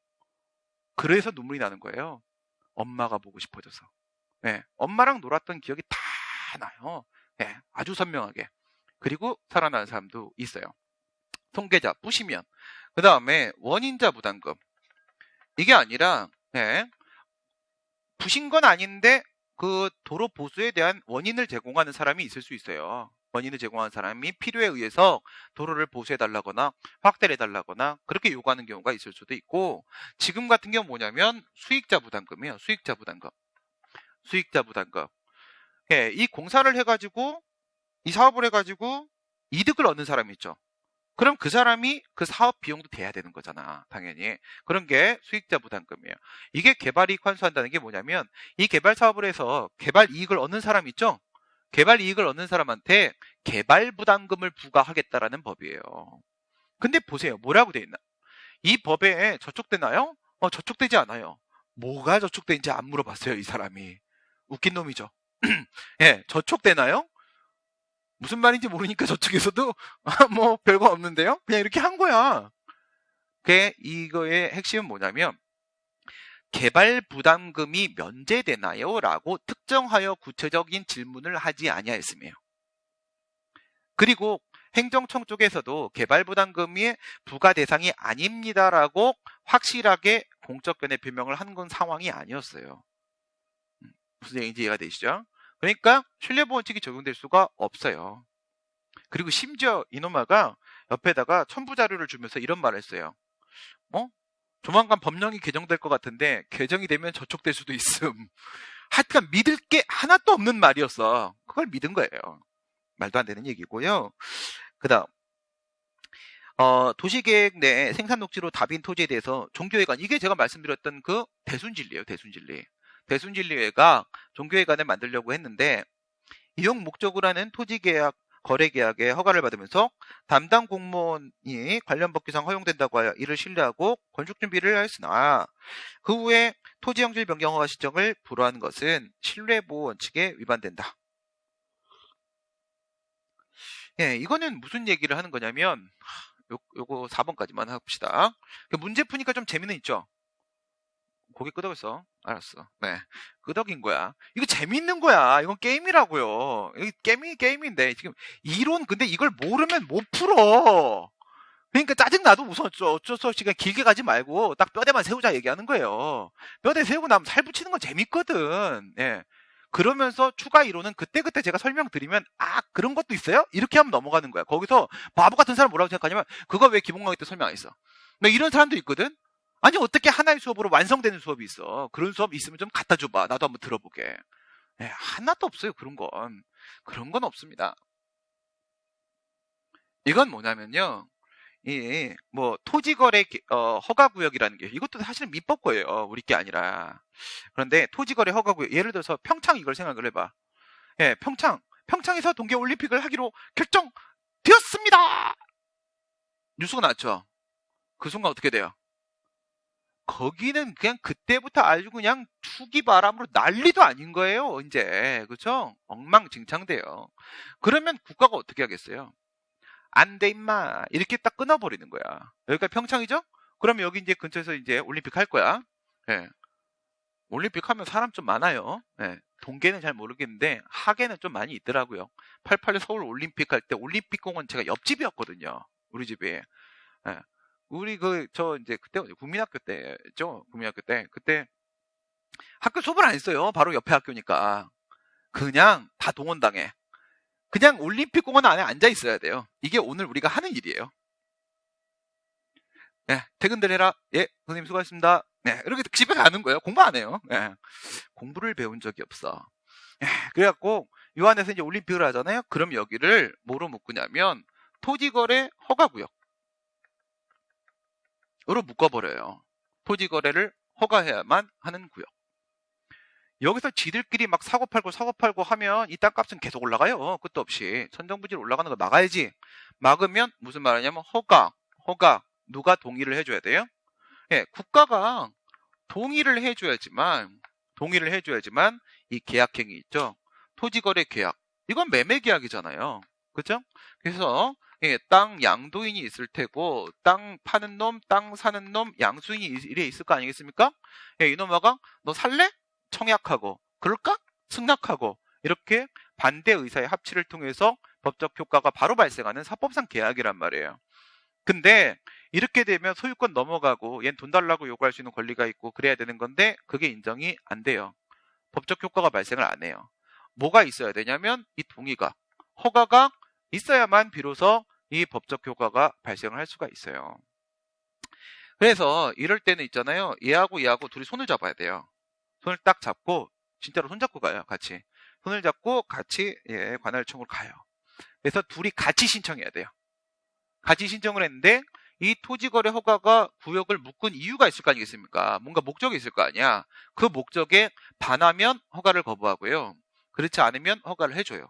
그래서 눈물이 나는 거예요. 엄마가 보고 싶어져서. 네, 엄마랑 놀았던 기억이 다 나요. 네, 아주 선명하게. 그리고 살아나는 사람도 있어요. 통계자 부시면. 그 다음에 원인자 부담금. 이게 아니라, 네, 부신 건 아닌데 그 도로 보수에 대한 원인을 제공하는 사람이 있을 수 있어요. 원인을 제공하는 사람이 필요에 의해서 도로를 보수해달라거나 확대를 해달라거나 그렇게 요구하는 경우가 있을 수도 있고, 지금 같은 경우는 뭐냐면 수익자 부담금이에요. 수익자 부담금. 수익자 부담금. 예, 이 공사를 해가지고, 이 사업을 해가지고 이득을 얻는 사람이 있죠. 그럼 그 사람이 그 사업 비용도 돼야 되는 거잖아, 당연히. 그런 게 수익자 부담금이에요. 이게 개발이익 환수한다는 게 뭐냐면, 이 개발 사업을 해서 개발 이익을 얻는 사람 있죠? 개발 이익을 얻는 사람한테 개발 부담금을 부과하겠다라는 법이에요. 근데 보세요. 뭐라고 돼 있나? 이 법에 저촉되나요? 저촉되지 않아요. 뭐가 저촉되는지 안 물어봤어요, 이 사람이. 웃긴 놈이죠. 예, 저촉되나요? 무슨 말인지 모르니까 저쪽에서도 뭐 별거 없는데요? 그냥 이렇게 한 거야. 이거의 핵심은 뭐냐면, 개발 부담금이 면제되나요? 라고 특정하여 구체적인 질문을 하지 아니하였음이에요. 그리고 행정청 쪽에서도 개발 부담금이 부과 대상이 아닙니다라고 확실하게 공적견해 표명을 한 건 상황이 아니었어요. 무슨 얘기인지 이해가 되시죠? 그러니까 신뢰보원칙이 적용될 수가 없어요. 그리고 심지어 이놈아가 옆에다가 첨부 자료를 주면서 이런 말을 했어요. 조만간 법령이 개정될 것 같은데 개정이 되면 저촉될 수도 있음. 하여튼 믿을 게 하나도 없는 말이었어. 그걸 믿은 거예요. 말도 안 되는 얘기고요. 그 다음 도시계획 내 생산녹지로 답인 토지에 대해서 종교회관, 이게 제가 말씀드렸던 그 대순진리예요. 대순진리. 대순진리회가 종교회관을 만들려고 했는데, 이용 목적으로 하는 토지계약 거래계약에 허가를 받으면서 담당 공무원이 관련 법규상 허용된다고 하여 이를 신뢰하고 건축 준비를 하였으나 그 후에 토지형질 변경 허가 신청을 불허하는 것은 신뢰보호 원칙에 위반된다. 예, 이거는 무슨 얘기를 하는 거냐면 요거 4번까지만 합시다. 문제 푸니까 좀 재미는 있죠? 고개 끄덕였어. 알았어. 네. 끄덕인 거야. 이거 재밌는 거야. 이건 게임이라고요. 이게 게임인데, 지금, 이론, 근데 이걸 모르면 못 풀어. 그러니까 짜증나도 우선 어쩔 수 없이 그냥 길게 가지 말고, 딱 뼈대만 세우자 얘기하는 거예요. 뼈대 세우고 나면 살 붙이는 건 재밌거든. 예. 그러면서 추가 이론은 그때그때 제가 설명드리면, 아, 그런 것도 있어요? 이렇게 하면 넘어가는 거야. 거기서 바보 같은 사람 뭐라고 생각하냐면, 그거 왜 기본강의 때 설명 안 했어? 뭐 이런 사람도 있거든? 아니 어떻게 하나의 수업으로 완성되는 수업이 있어. 그런 수업 있으면 좀 갖다 줘봐. 나도 한번 들어보게. 네, 하나도 없어요. 그런 건 없습니다. 이건 뭐냐면요, 뭐 토지거래 허가구역이라는 게 이것도 사실은 민법거예요. 우리 게 아니라. 그런데 토지거래 허가구역, 예를 들어서 평창 이걸 생각을 해봐. 예, 평창에서 동계올림픽을 하기로 결정되었습니다. 뉴스가 나왔죠. 그 순간 어떻게 돼요? 거기는 그냥 그때부터 아주 그냥 투기바람으로 난리도 아닌 거예요. 이제 그죠? 엉망진창돼요. 그러면 국가가 어떻게 하겠어요? 안 돼 임마 이렇게 딱 끊어버리는 거야. 여기가 평창이죠? 그러면 여기 이제 근처에서 이제 올림픽 할 거야. 예. 올림픽 하면 사람 좀 많아요. 예. 동계는 잘 모르겠는데 하계는 좀 많이 있더라고요. 88년 서울 올림픽 할 때 올림픽 공원 제가 옆집이었거든요. 우리 집이. 예. 우리 이제 그때 국민학교 때죠. 국민학교 때. 그때 학교 수업을 안 했어요. 바로 옆에 학교니까. 그냥 다 동원당해. 그냥 올림픽 공원 안에 앉아 있어야 돼요. 이게 오늘 우리가 하는 일이에요. 예, 퇴근들 해라. 예, 선생님 수고하셨습니다. 네, 이렇게 집에 가는 거예요. 공부 안 해요. 예, 공부를 배운 적이 없어. 예, 그래갖고 요 안에서 이제 올림픽을 하잖아요. 그럼 여기를 뭐로 묶으냐면 토지거래 허가구역. 으로 묶어버려요. 토지거래를 허가해야만 하는 구역. 여기서 지들끼리 막 사고 팔고 하면 이 땅값은 계속 올라가요. 끝도 없이. 천정부지로 올라가는 거 막아야지. 막으면 무슨 말이냐면 허가. 누가 동의를 해줘야 돼요? 예, 국가가 동의를 해줘야지만 이 계약행위 있죠. 토지거래 계약. 이건 매매 계약이잖아요. 그죠? 그래서 예, 땅 양도인이 있을 테고 땅 파는 놈, 땅 사는 놈, 양수인이 이래 있을 거 아니겠습니까? 예, 이놈아가 너 살래? 청약하고 그럴까? 승낙하고 이렇게 반대 의사의 합치를 통해서 법적 효과가 바로 발생하는 사법상 계약이란 말이에요. 근데 이렇게 되면 소유권 넘어가고 얜 돈 달라고 요구할 수 있는 권리가 있고 그래야 되는 건데 그게 인정이 안 돼요. 법적 효과가 발생을 안 해요. 뭐가 있어야 되냐면 이 동의가, 허가가 있어야만 비로소 이 법적 효과가 발생을 할 수가 있어요. 그래서 이럴 때는 있잖아요. 얘하고 둘이 손을 잡아야 돼요. 손을 딱 잡고 진짜로 손잡고 가요. 같이. 손을 잡고 같이 예, 관할청으로 가요. 그래서 둘이 같이 신청해야 돼요. 같이 신청을 했는데 이 토지거래 허가가 구역을 묶은 이유가 있을 거 아니겠습니까? 뭔가 목적이 있을 거 아니야. 그 목적에 반하면 허가를 거부하고요. 그렇지 않으면 허가를 해줘요.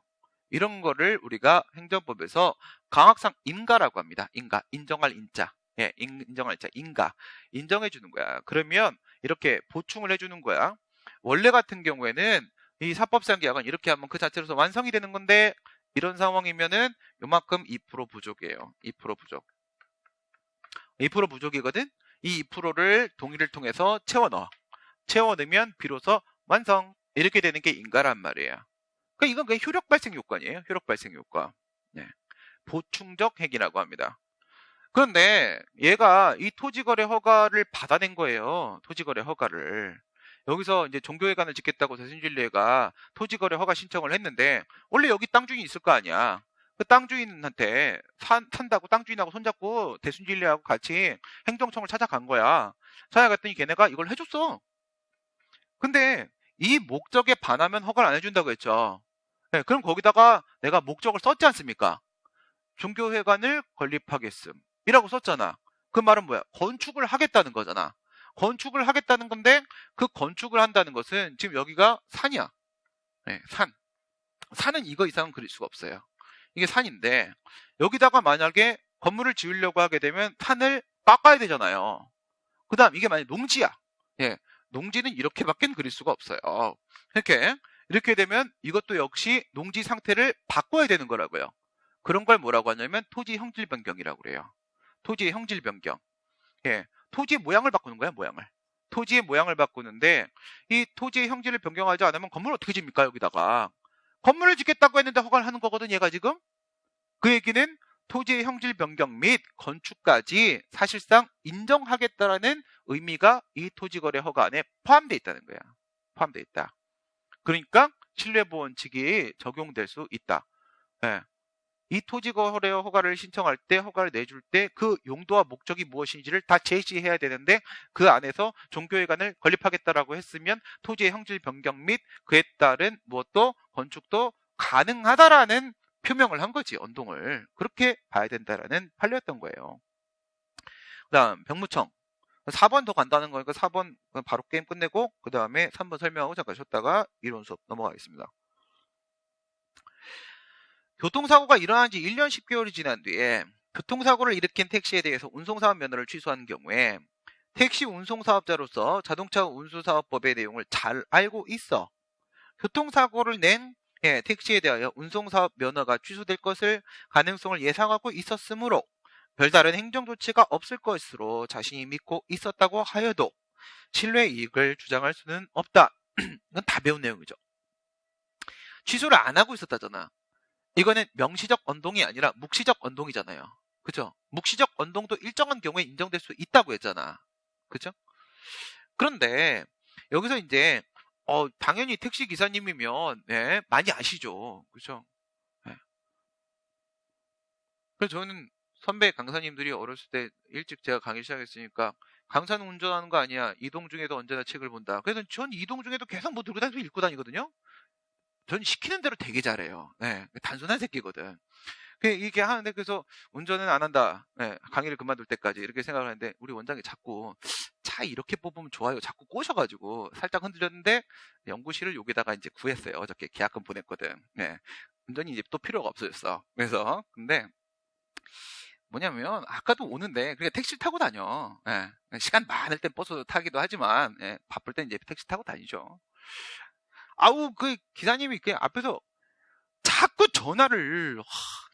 이런 거를 우리가 행정법에서 강학상 인가라고 합니다. 인가, 인정할 인자. 예, 인정할 인자, 인가. 인정해 주는 거야. 그러면 이렇게 보충을 해주는 거야. 원래 같은 경우에는 이 사법상 계약은 이렇게 하면 그 자체로서 완성이 되는 건데 이런 상황이면은 요만큼 2% 부족이에요. 2% 부족. 2% 부족이거든? 이 2%를 동의를 통해서 채워 넣으면 비로소 완성. 이렇게 되는 게 인가란 말이에요. 그러니까 이건 그냥 효력 발생 요건이에요. 효력 발생 요건. 네. 보충적 행위라고 합니다. 그런데 얘가 이 토지거래 허가를 받아낸 거예요. 토지거래 허가를. 여기서 이제 종교회관을 짓겠다고 대순진리회가 토지거래 허가 신청을 했는데 원래 여기 땅 주인이 있을 거 아니야. 그 땅 주인한테 산다고 땅 주인하고 손잡고 대순진리회하고 같이 행정청을 찾아간 거야. 찾아갔더니 걔네가 이걸 해줬어. 근데 이 목적에 반하면 허가를 안 해준다고 했죠. 네, 그럼 거기다가 내가 목적을 썼지 않습니까? 종교회관을 건립하겠음 이라고 썼잖아. 그 말은 뭐야? 건축을 하겠다는 거잖아. 건축을 하겠다는 건데 그 건축을 한다는 것은 지금 여기가 산이야. 네, 산은 이거 이상은 그릴 수가 없어요. 이게 산인데 여기다가 만약에 건물을 지으려고 하게 되면 산을 깎아야 되잖아요. 그 다음 이게 만약 농지야. 예, 농지는 이렇게밖에 그릴 수가 없어요. 이렇게 되면 이것도 역시 농지 상태를 바꿔야 되는 거라고요. 그런 걸 뭐라고 하냐면 토지 형질 변경이라고 그래요. 토지의 형질 변경. 예, 토지의 모양을 바꾸는 거야, 모양을. 토지의 모양을 바꾸는데 이 토지의 형질을 변경하지 않으면 건물을 어떻게 집니까, 여기다가. 건물을 짓겠다고 했는데 허가를 하는 거거든, 얘가 지금. 그 얘기는 토지의 형질 변경 및 건축까지 사실상 인정하겠다라는 의미가 이 토지거래 허가 안에 포함되어 있다는 거야. 포함되어 있다. 그러니까 신뢰보원칙이 적용될 수 있다. 예. 이 토지거래 허가를 신청할 때, 허가를 내줄 때 그 용도와 목적이 무엇인지를 다 제시해야 되는데 그 안에서 종교회관을 건립하겠다라고 했으면 토지의 형질 변경 및 그에 따른 무엇도 건축도 가능하다라는 표명을 한 거지, 언동을. 그렇게 봐야 된다라는 판례였던 거예요. 그 다음 병무청 4번 더 간다는 거니까 4번 바로 게임 끝내고 그 다음에 3번 설명하고 잠깐 쉬었다가 이론 수업 넘어가겠습니다. 교통사고가 일어난 지 1년 10개월이 지난 뒤에 교통사고를 일으킨 택시에 대해서 운송사업 면허를 취소한 경우에 택시 운송사업자로서 자동차 운수사업법의 내용을 잘 알고 있어 교통사고를 낸 택시에 대하여 운송사업 면허가 취소될 것을 가능성을 예상하고 있었으므로 별다른 행정조치가 없을 것으로 자신이 믿고 있었다고 하여도 신뢰 이익을 주장할 수는 없다. 이건 다 배운 내용이죠. 취소를 안 하고 있었다잖아. 이거는 명시적 언동이 아니라 묵시적 언동이잖아요. 그죠? 묵시적 언동도 일정한 경우에 인정될 수 있다고 했잖아. 그죠? 그런데 여기서 이제 당연히 택시 기사님이면 많이 아시죠. 그죠? 그래서 저는 선배 강사님들이 어렸을 때 일찍 제가 강의 시작했으니까 강사는 운전하는 거 아니야. 이동 중에도 언제나 책을 본다. 그래서 전 이동 중에도 계속 뭐 들고 다니면서 읽고 다니거든요. 전 시키는 대로 되게 잘해요. 단순한 새끼거든. 이게 하는데 그래서 운전은 안 한다. 강의를 그만둘 때까지 이렇게 생각을 하는데 우리 원장이 자꾸 차 이렇게 뽑으면 좋아요. 자꾸 꼬셔가지고 살짝 흔들렸는데 연구실을 여기다가 이제 구했어요. 어저께 계약금 보냈거든. 운전이 이제 또 필요가 없어졌어. 그래서 근데 뭐냐면 아까도 오는데 그러니까 택시를 타고 다녀. 시간 많을 땐 버스 타기도 하지만 바쁠 땐 이제 택시 타고 다니죠. 아우 그 기사님이 그 앞에서 자꾸 전화를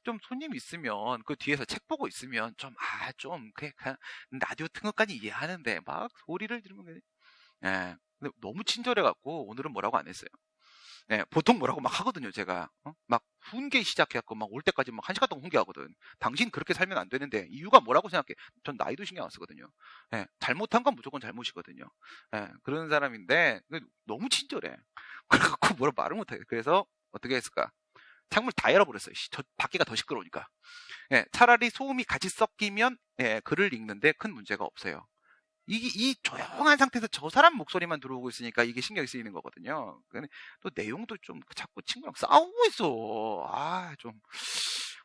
좀 손님 있으면 그 뒤에서 책 보고 있으면 좀 그냥 라디오 튼 것까지 이해하는데 막 소리를 지르면 근데 너무 친절해갖고 오늘은 뭐라고 안 했어요. 보통 뭐라고 막 하거든요, 제가. 막 훈계 시작해갖고 막 올 때까지 막 1시간 동안 훈계하거든. 당신 그렇게 살면 안 되는데 이유가 뭐라고 생각해? 전 나이도 신경 안 쓰거든요. 잘못한 건 무조건 잘못이거든요. 그런 사람인데 너무 친절해. 그래갖고 뭐라 말을 못하게. 그래서 어떻게 했을까? 창문 다 열어버렸어요. 저 밖에가 더 시끄러우니까. 차라리 소음이 같이 섞이면 글을 읽는데 큰 문제가 없어요. 이 조용한 상태에서 저 사람 목소리만 들어오고 있으니까 이게 신경이 쓰이는 거거든요. 또 내용도 좀 자꾸 친구랑 싸우고 있어. 좀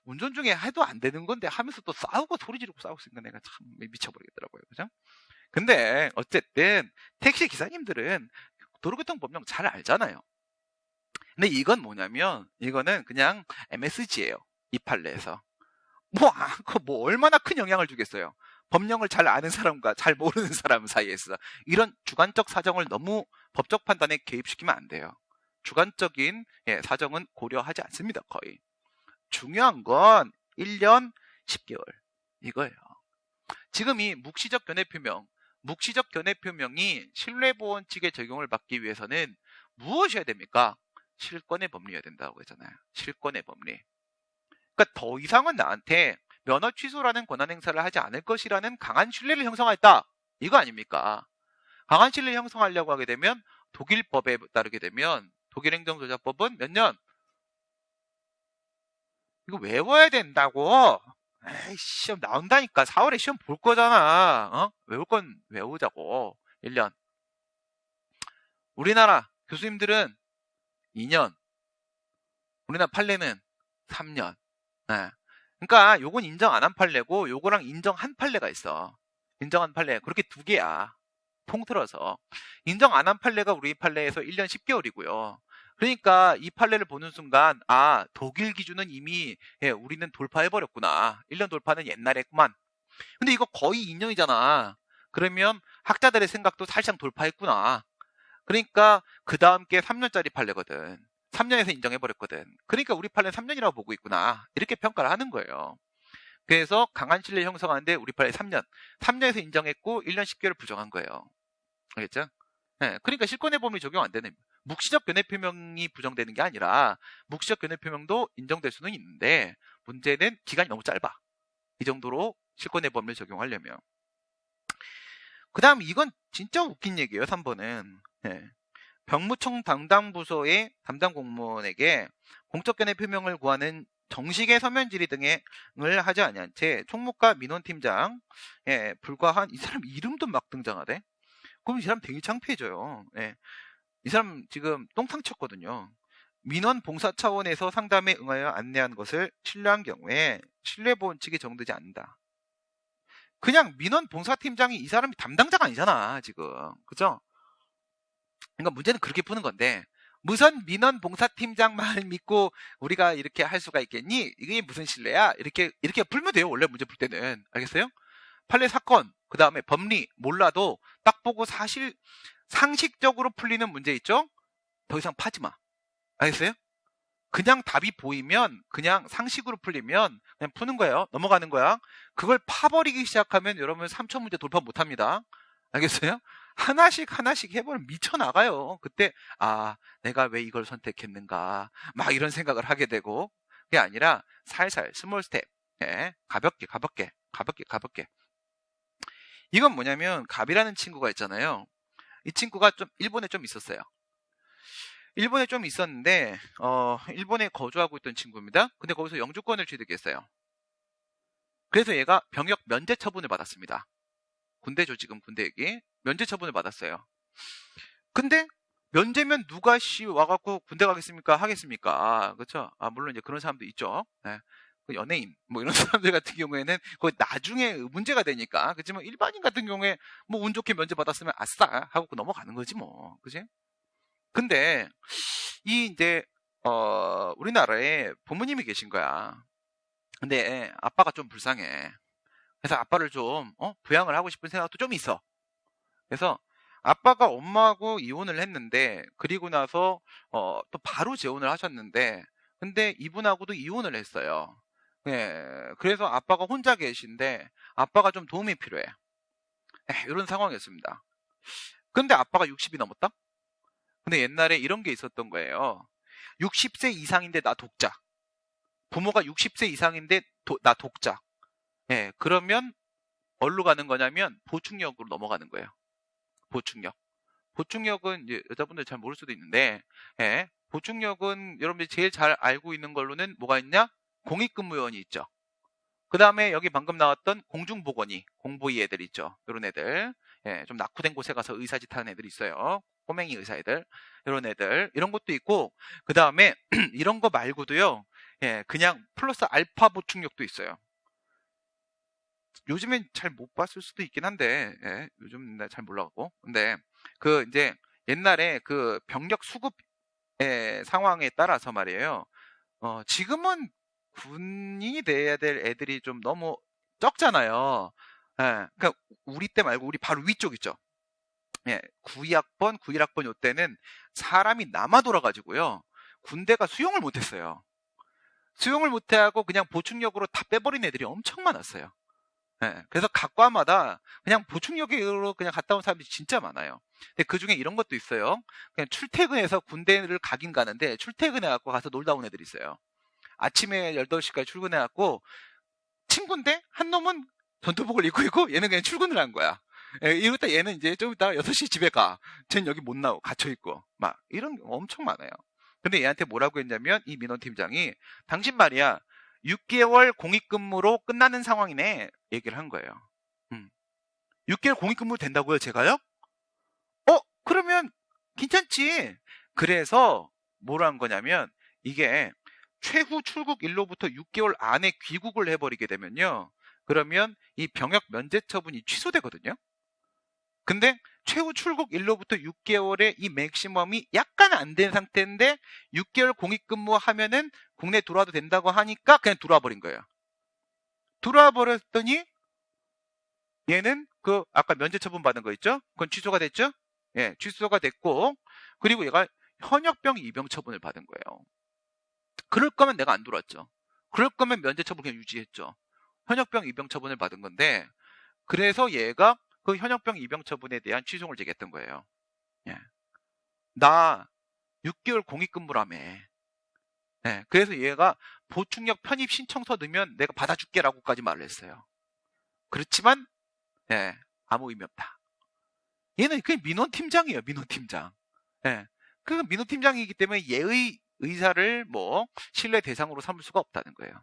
운전 중에 해도 안 되는 건데 하면서 또 싸우고 소리 지르고 싸우고 있으니까 내가 참 미쳐버리겠더라고요. 그죠? 근데 어쨌든 택시 기사님들은 도로교통법령 잘 알잖아요. 근데 이건 뭐냐면 이거는 그냥 MSG예요. 이 판례에서. 뭐 얼마나 큰 영향을 주겠어요. 법령을 잘 아는 사람과 잘 모르는 사람 사이에서 이런 주관적 사정을 너무 법적 판단에 개입시키면 안 돼요. 주관적인 사정은 고려하지 않습니다. 거의. 중요한 건 1년 10개월 이거예요. 지금 이 묵시적 견해표명이 신뢰보원칙의 적용을 받기 위해서는 무엇이어야 됩니까? 실권의 법리여야 된다고 했잖아요. 실권의 법리. 그러니까 더 이상은 나한테 면허 취소라는 권한 행사를 하지 않을 것이라는 강한 신뢰를 형성했다. 이거 아닙니까? 강한 신뢰를 형성하려고 하게 되면 독일법에 따르게 되면 독일행정조작법은 몇 년? 이거 외워야 된다고. 시험 나온다니까. 4월에 시험 볼 거잖아. 외울 건 외우자고. 1년. 우리나라 교수님들은 2년. 우리나라 판례는 3년. 그러니까 요건 인정 안 한 판례고 요거랑 인정한 판례가 있어. 인정한 판례. 그렇게 두 개야. 통틀어서. 인정 안 한 판례가 우리 판례에서 1년 10개월이고요. 그러니까 이 판례를 보는 순간 독일 기준은 이미 우리는 돌파해버렸구나. 1년 돌파는 옛날에 했구만. 근데 이거 거의 2년이잖아. 그러면 학자들의 생각도 살짝 돌파했구나. 그러니까 그 다음 게 3년짜리 판례거든. 3년에서 인정해버렸거든. 그러니까 우리 판례는 3년이라고 보고 있구나. 이렇게 평가를 하는 거예요. 그래서 강한 신뢰 형성하는데 우리 판례 3년. 3년에서 인정했고 1년 10개월 부정한 거예요. 알겠죠? 네, 그러니까 실권의 범위 적용 안 되는, 묵시적 견해 표명이 부정되는 게 아니라 묵시적 견해 표명도 인정될 수는 있는데 문제는 기간이 너무 짧아. 이 정도로 실권의 범위를 적용하려면. 그 다음 이건 진짜 웃긴 얘기예요. 3번은 병무청 담당 부서의 담당 공무원에게 공적 견해 표명을 구하는 정식의 서면 질의 등을 하지 아니한 채 총무과 민원팀장 불과한, 이 사람 이름도 막 등장하대. 그럼 이 사람 되게 창피해져요. 이 사람 지금 똥탕 쳤거든요. 민원 봉사 차원에서 상담에 응하여 안내한 것을 신뢰한 경우에 신뢰보험 측이 정되지 않는다. 그냥 민원 봉사팀장이 이 사람이 담당자가 아니잖아, 지금. 그죠? 그러니까 문제는 그렇게 푸는 건데, 무슨 민원 봉사팀장 말 믿고 우리가 이렇게 할 수가 있겠니? 이게 무슨 신뢰야? 이렇게 풀면 돼요, 원래 문제 풀 때는. 알겠어요? 판례 사건, 그 다음에 법리, 몰라도 딱 보고 상식적으로 풀리는 문제 있죠? 더 이상 파지 마. 알겠어요? 그냥 답이 보이면, 그냥 상식으로 풀리면 그냥 푸는 거예요. 넘어가는 거야. 그걸 파버리기 시작하면 여러분 3천 문제 돌파 못합니다. 알겠어요? 하나씩 해버리면 미쳐나가요. 그때 내가 왜 이걸 선택했는가 막 이런 생각을 하게 되고, 그게 아니라 살살 스몰 스텝, 가볍게 이건 뭐냐면 갑이라는 친구가 있잖아요. 이 친구가 좀 일본에 좀 있었어요. 일본에 좀 있었는데 일본에 거주하고 있던 친구입니다. 근데 거기서 영주권을 취득했어요. 그래서 얘가 병역 면제 처분을 받았습니다. 군대죠, 지금 군대 얘기. 면제 처분을 받았어요. 근데 면제면 누가 와갖고 군대 가겠습니까? 하겠습니까? 그렇죠? 물론 이제 그런 사람도 있죠. 연예인 뭐 이런 사람들 같은 경우에는 거의 나중에 문제가 되니까. 그렇지만 일반인 같은 경우에 뭐 운 좋게 면제 받았으면 아싸 하고 넘어가는 거지 뭐. 그지? 근데 이제 우리나라에 부모님이 계신 거야. 근데 아빠가 좀 불쌍해. 그래서 아빠를 좀 부양을 하고 싶은 생각도 좀 있어. 그래서 아빠가 엄마하고 이혼을 했는데, 그리고 나서 또 바로 재혼을 하셨는데, 근데 이분하고도 이혼을 했어요. 그래서 아빠가 혼자 계신데 아빠가 좀 도움이 필요해. 이런 상황이었습니다. 근데 아빠가 60이 넘었다? 근데 옛날에 이런 게 있었던 거예요. 60세 이상인데 나 독자. 부모가 60세 이상인데 나 독자. 그러면 어디로 가는 거냐면 보충역으로 넘어가는 거예요. 보충역은 이제 여자분들 잘 모를 수도 있는데, 보충역은 여러분들이 제일 잘 알고 있는 걸로는 뭐가 있냐? 공익근무요원이 있죠. 그 다음에 여기 방금 나왔던 공중보건이, 공보위 애들 있죠. 이런 애들. 좀 낙후된 곳에 가서 의사짓 하는 애들 있어요. 꼬맹이 의사 애들. 이런 애들. 이런 것도 있고, 그 다음에 이런 거 말고도요. 그냥 플러스 알파 보충역도 있어요. 요즘엔 잘 못 봤을 수도 있긴 한데, 요즘 잘 몰라갖고. 근데 이제 옛날에 그 병력 수급의 상황에 따라서 말이에요. 지금은 군인이 돼야 될 애들이 좀 너무 적잖아요. 그러니까 우리 때 말고 우리 바로 위쪽 있죠. 9학번, 91학번 요때는 사람이 남아 돌아가지고요. 군대가 수용을 못했어요. 수용을 못해하고 그냥 보충역으로 다 빼버린 애들이 엄청 많았어요. 그래서 각 과마다 그냥 보충역으로 그냥 갔다 온 사람들이 진짜 많아요. 근데 그 중에 이런 것도 있어요. 그냥 출퇴근해서 군대를 가긴 가는데 출퇴근해갖고 가서 놀다 온 애들이 있어요. 아침에 8시까지 출근해갖고 친구인데 한 놈은 전투복을 입고 있고 얘는 그냥 출근을 한 거야. 이러다 얘는 이제 좀 이따 6시 집에 가. 쟤는 여기 못 나오고 갇혀있고. 막 이런 게 엄청 많아요. 근데 얘한테 뭐라고 했냐면 이 민원팀장이 당신 말이야 6개월 공익근무로 끝나는 상황이네 얘기를 한 거예요. 6개월 공익근무 된다고요, 제가요? 그러면 괜찮지. 그래서 뭐라 한 거냐면 이게 최후 출국일로부터 6개월 안에 귀국을 해버리게 되면요. 그러면 이 병역 면제 처분이 취소되거든요. 근데 최후 출국일로부터 6개월의 이 맥시멈이 약간 안 된 상태인데 6개월 공익근무하면은 국내 들어와도 된다고 하니까 그냥 들어와 버린 거예요. 들어와 버렸더니 얘는 그 아까 면제 처분 받은 거 있죠? 그건 취소가 됐죠? 예, 취소가 됐고 그리고 얘가 현역병 입영 처분을 받은 거예요. 그럴 거면 내가 안 들어왔죠. 그럴 거면 면제 처분 그냥 유지했죠. 현역병 입영 처분을 받은 건데 그래서 얘가 그 현역병 입영 처분에 대한 취소를 제기했던 거예요. 예. 나 6개월 공익근무라며. 예. 그래서 얘가 보충력 편입 신청서 넣으면 내가 받아줄게라고까지 말을 했어요. 그렇지만 예, 아무 의미 없다. 얘는 그냥 민원팀장이에요. 민원팀장. 예. 그 민원팀장이기 때문에 얘의 의사를 뭐 신뢰 대상으로 삼을 수가 없다는 거예요.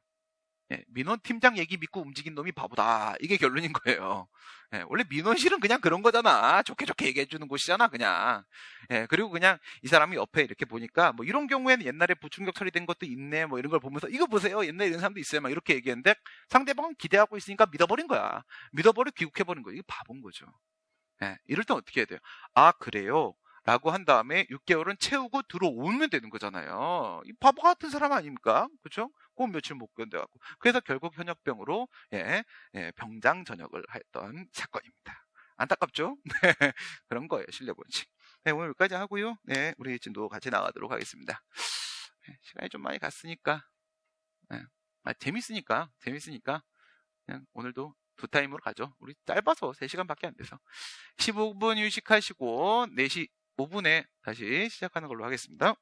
예, 민원팀장 얘기 믿고 움직인 놈이 바보다. 이게 결론인 거예요. 예, 원래 민원실은 그냥 그런 거잖아. 좋게 좋게 얘기해주는 곳이잖아, 그냥. 예, 그리고 그냥 이 사람이 옆에 이렇게 보니까 뭐 이런 경우에는 옛날에 보충격 처리된 것도 있네, 뭐 이런 걸 보면서 이거 보세요. 옛날에 이런 사람도 있어요. 막 이렇게 얘기했는데 상대방은 기대하고 있으니까 믿어버린 거야. 믿어버리고 귀국해버린 거야. 이게 바본 거죠. 예, 이럴 땐 어떻게 해야 돼요? 아, 그래요? 라고 한 다음에 6개월은 채우고 들어오면 되는 거잖아요. 이 바보 같은 사람 아닙니까? 그죠? 꼭 며칠 못 견뎌갖고. 그래서 결국 현역병으로, 병장 전역을 했던 사건입니다. 안타깝죠? 네, 그런 거예요, 실력원칙. 네, 오늘 여기까지 하고요. 네, 우리 진도 같이 나가도록 하겠습니다. 네, 시간이 좀 많이 갔으니까, 네, 재밌으니까, 그냥 오늘도 두 타임으로 가죠. 우리 짧아서 3시간밖에 안 돼서. 15분 휴식하시고 4시 5분에 다시 시작하는 걸로 하겠습니다.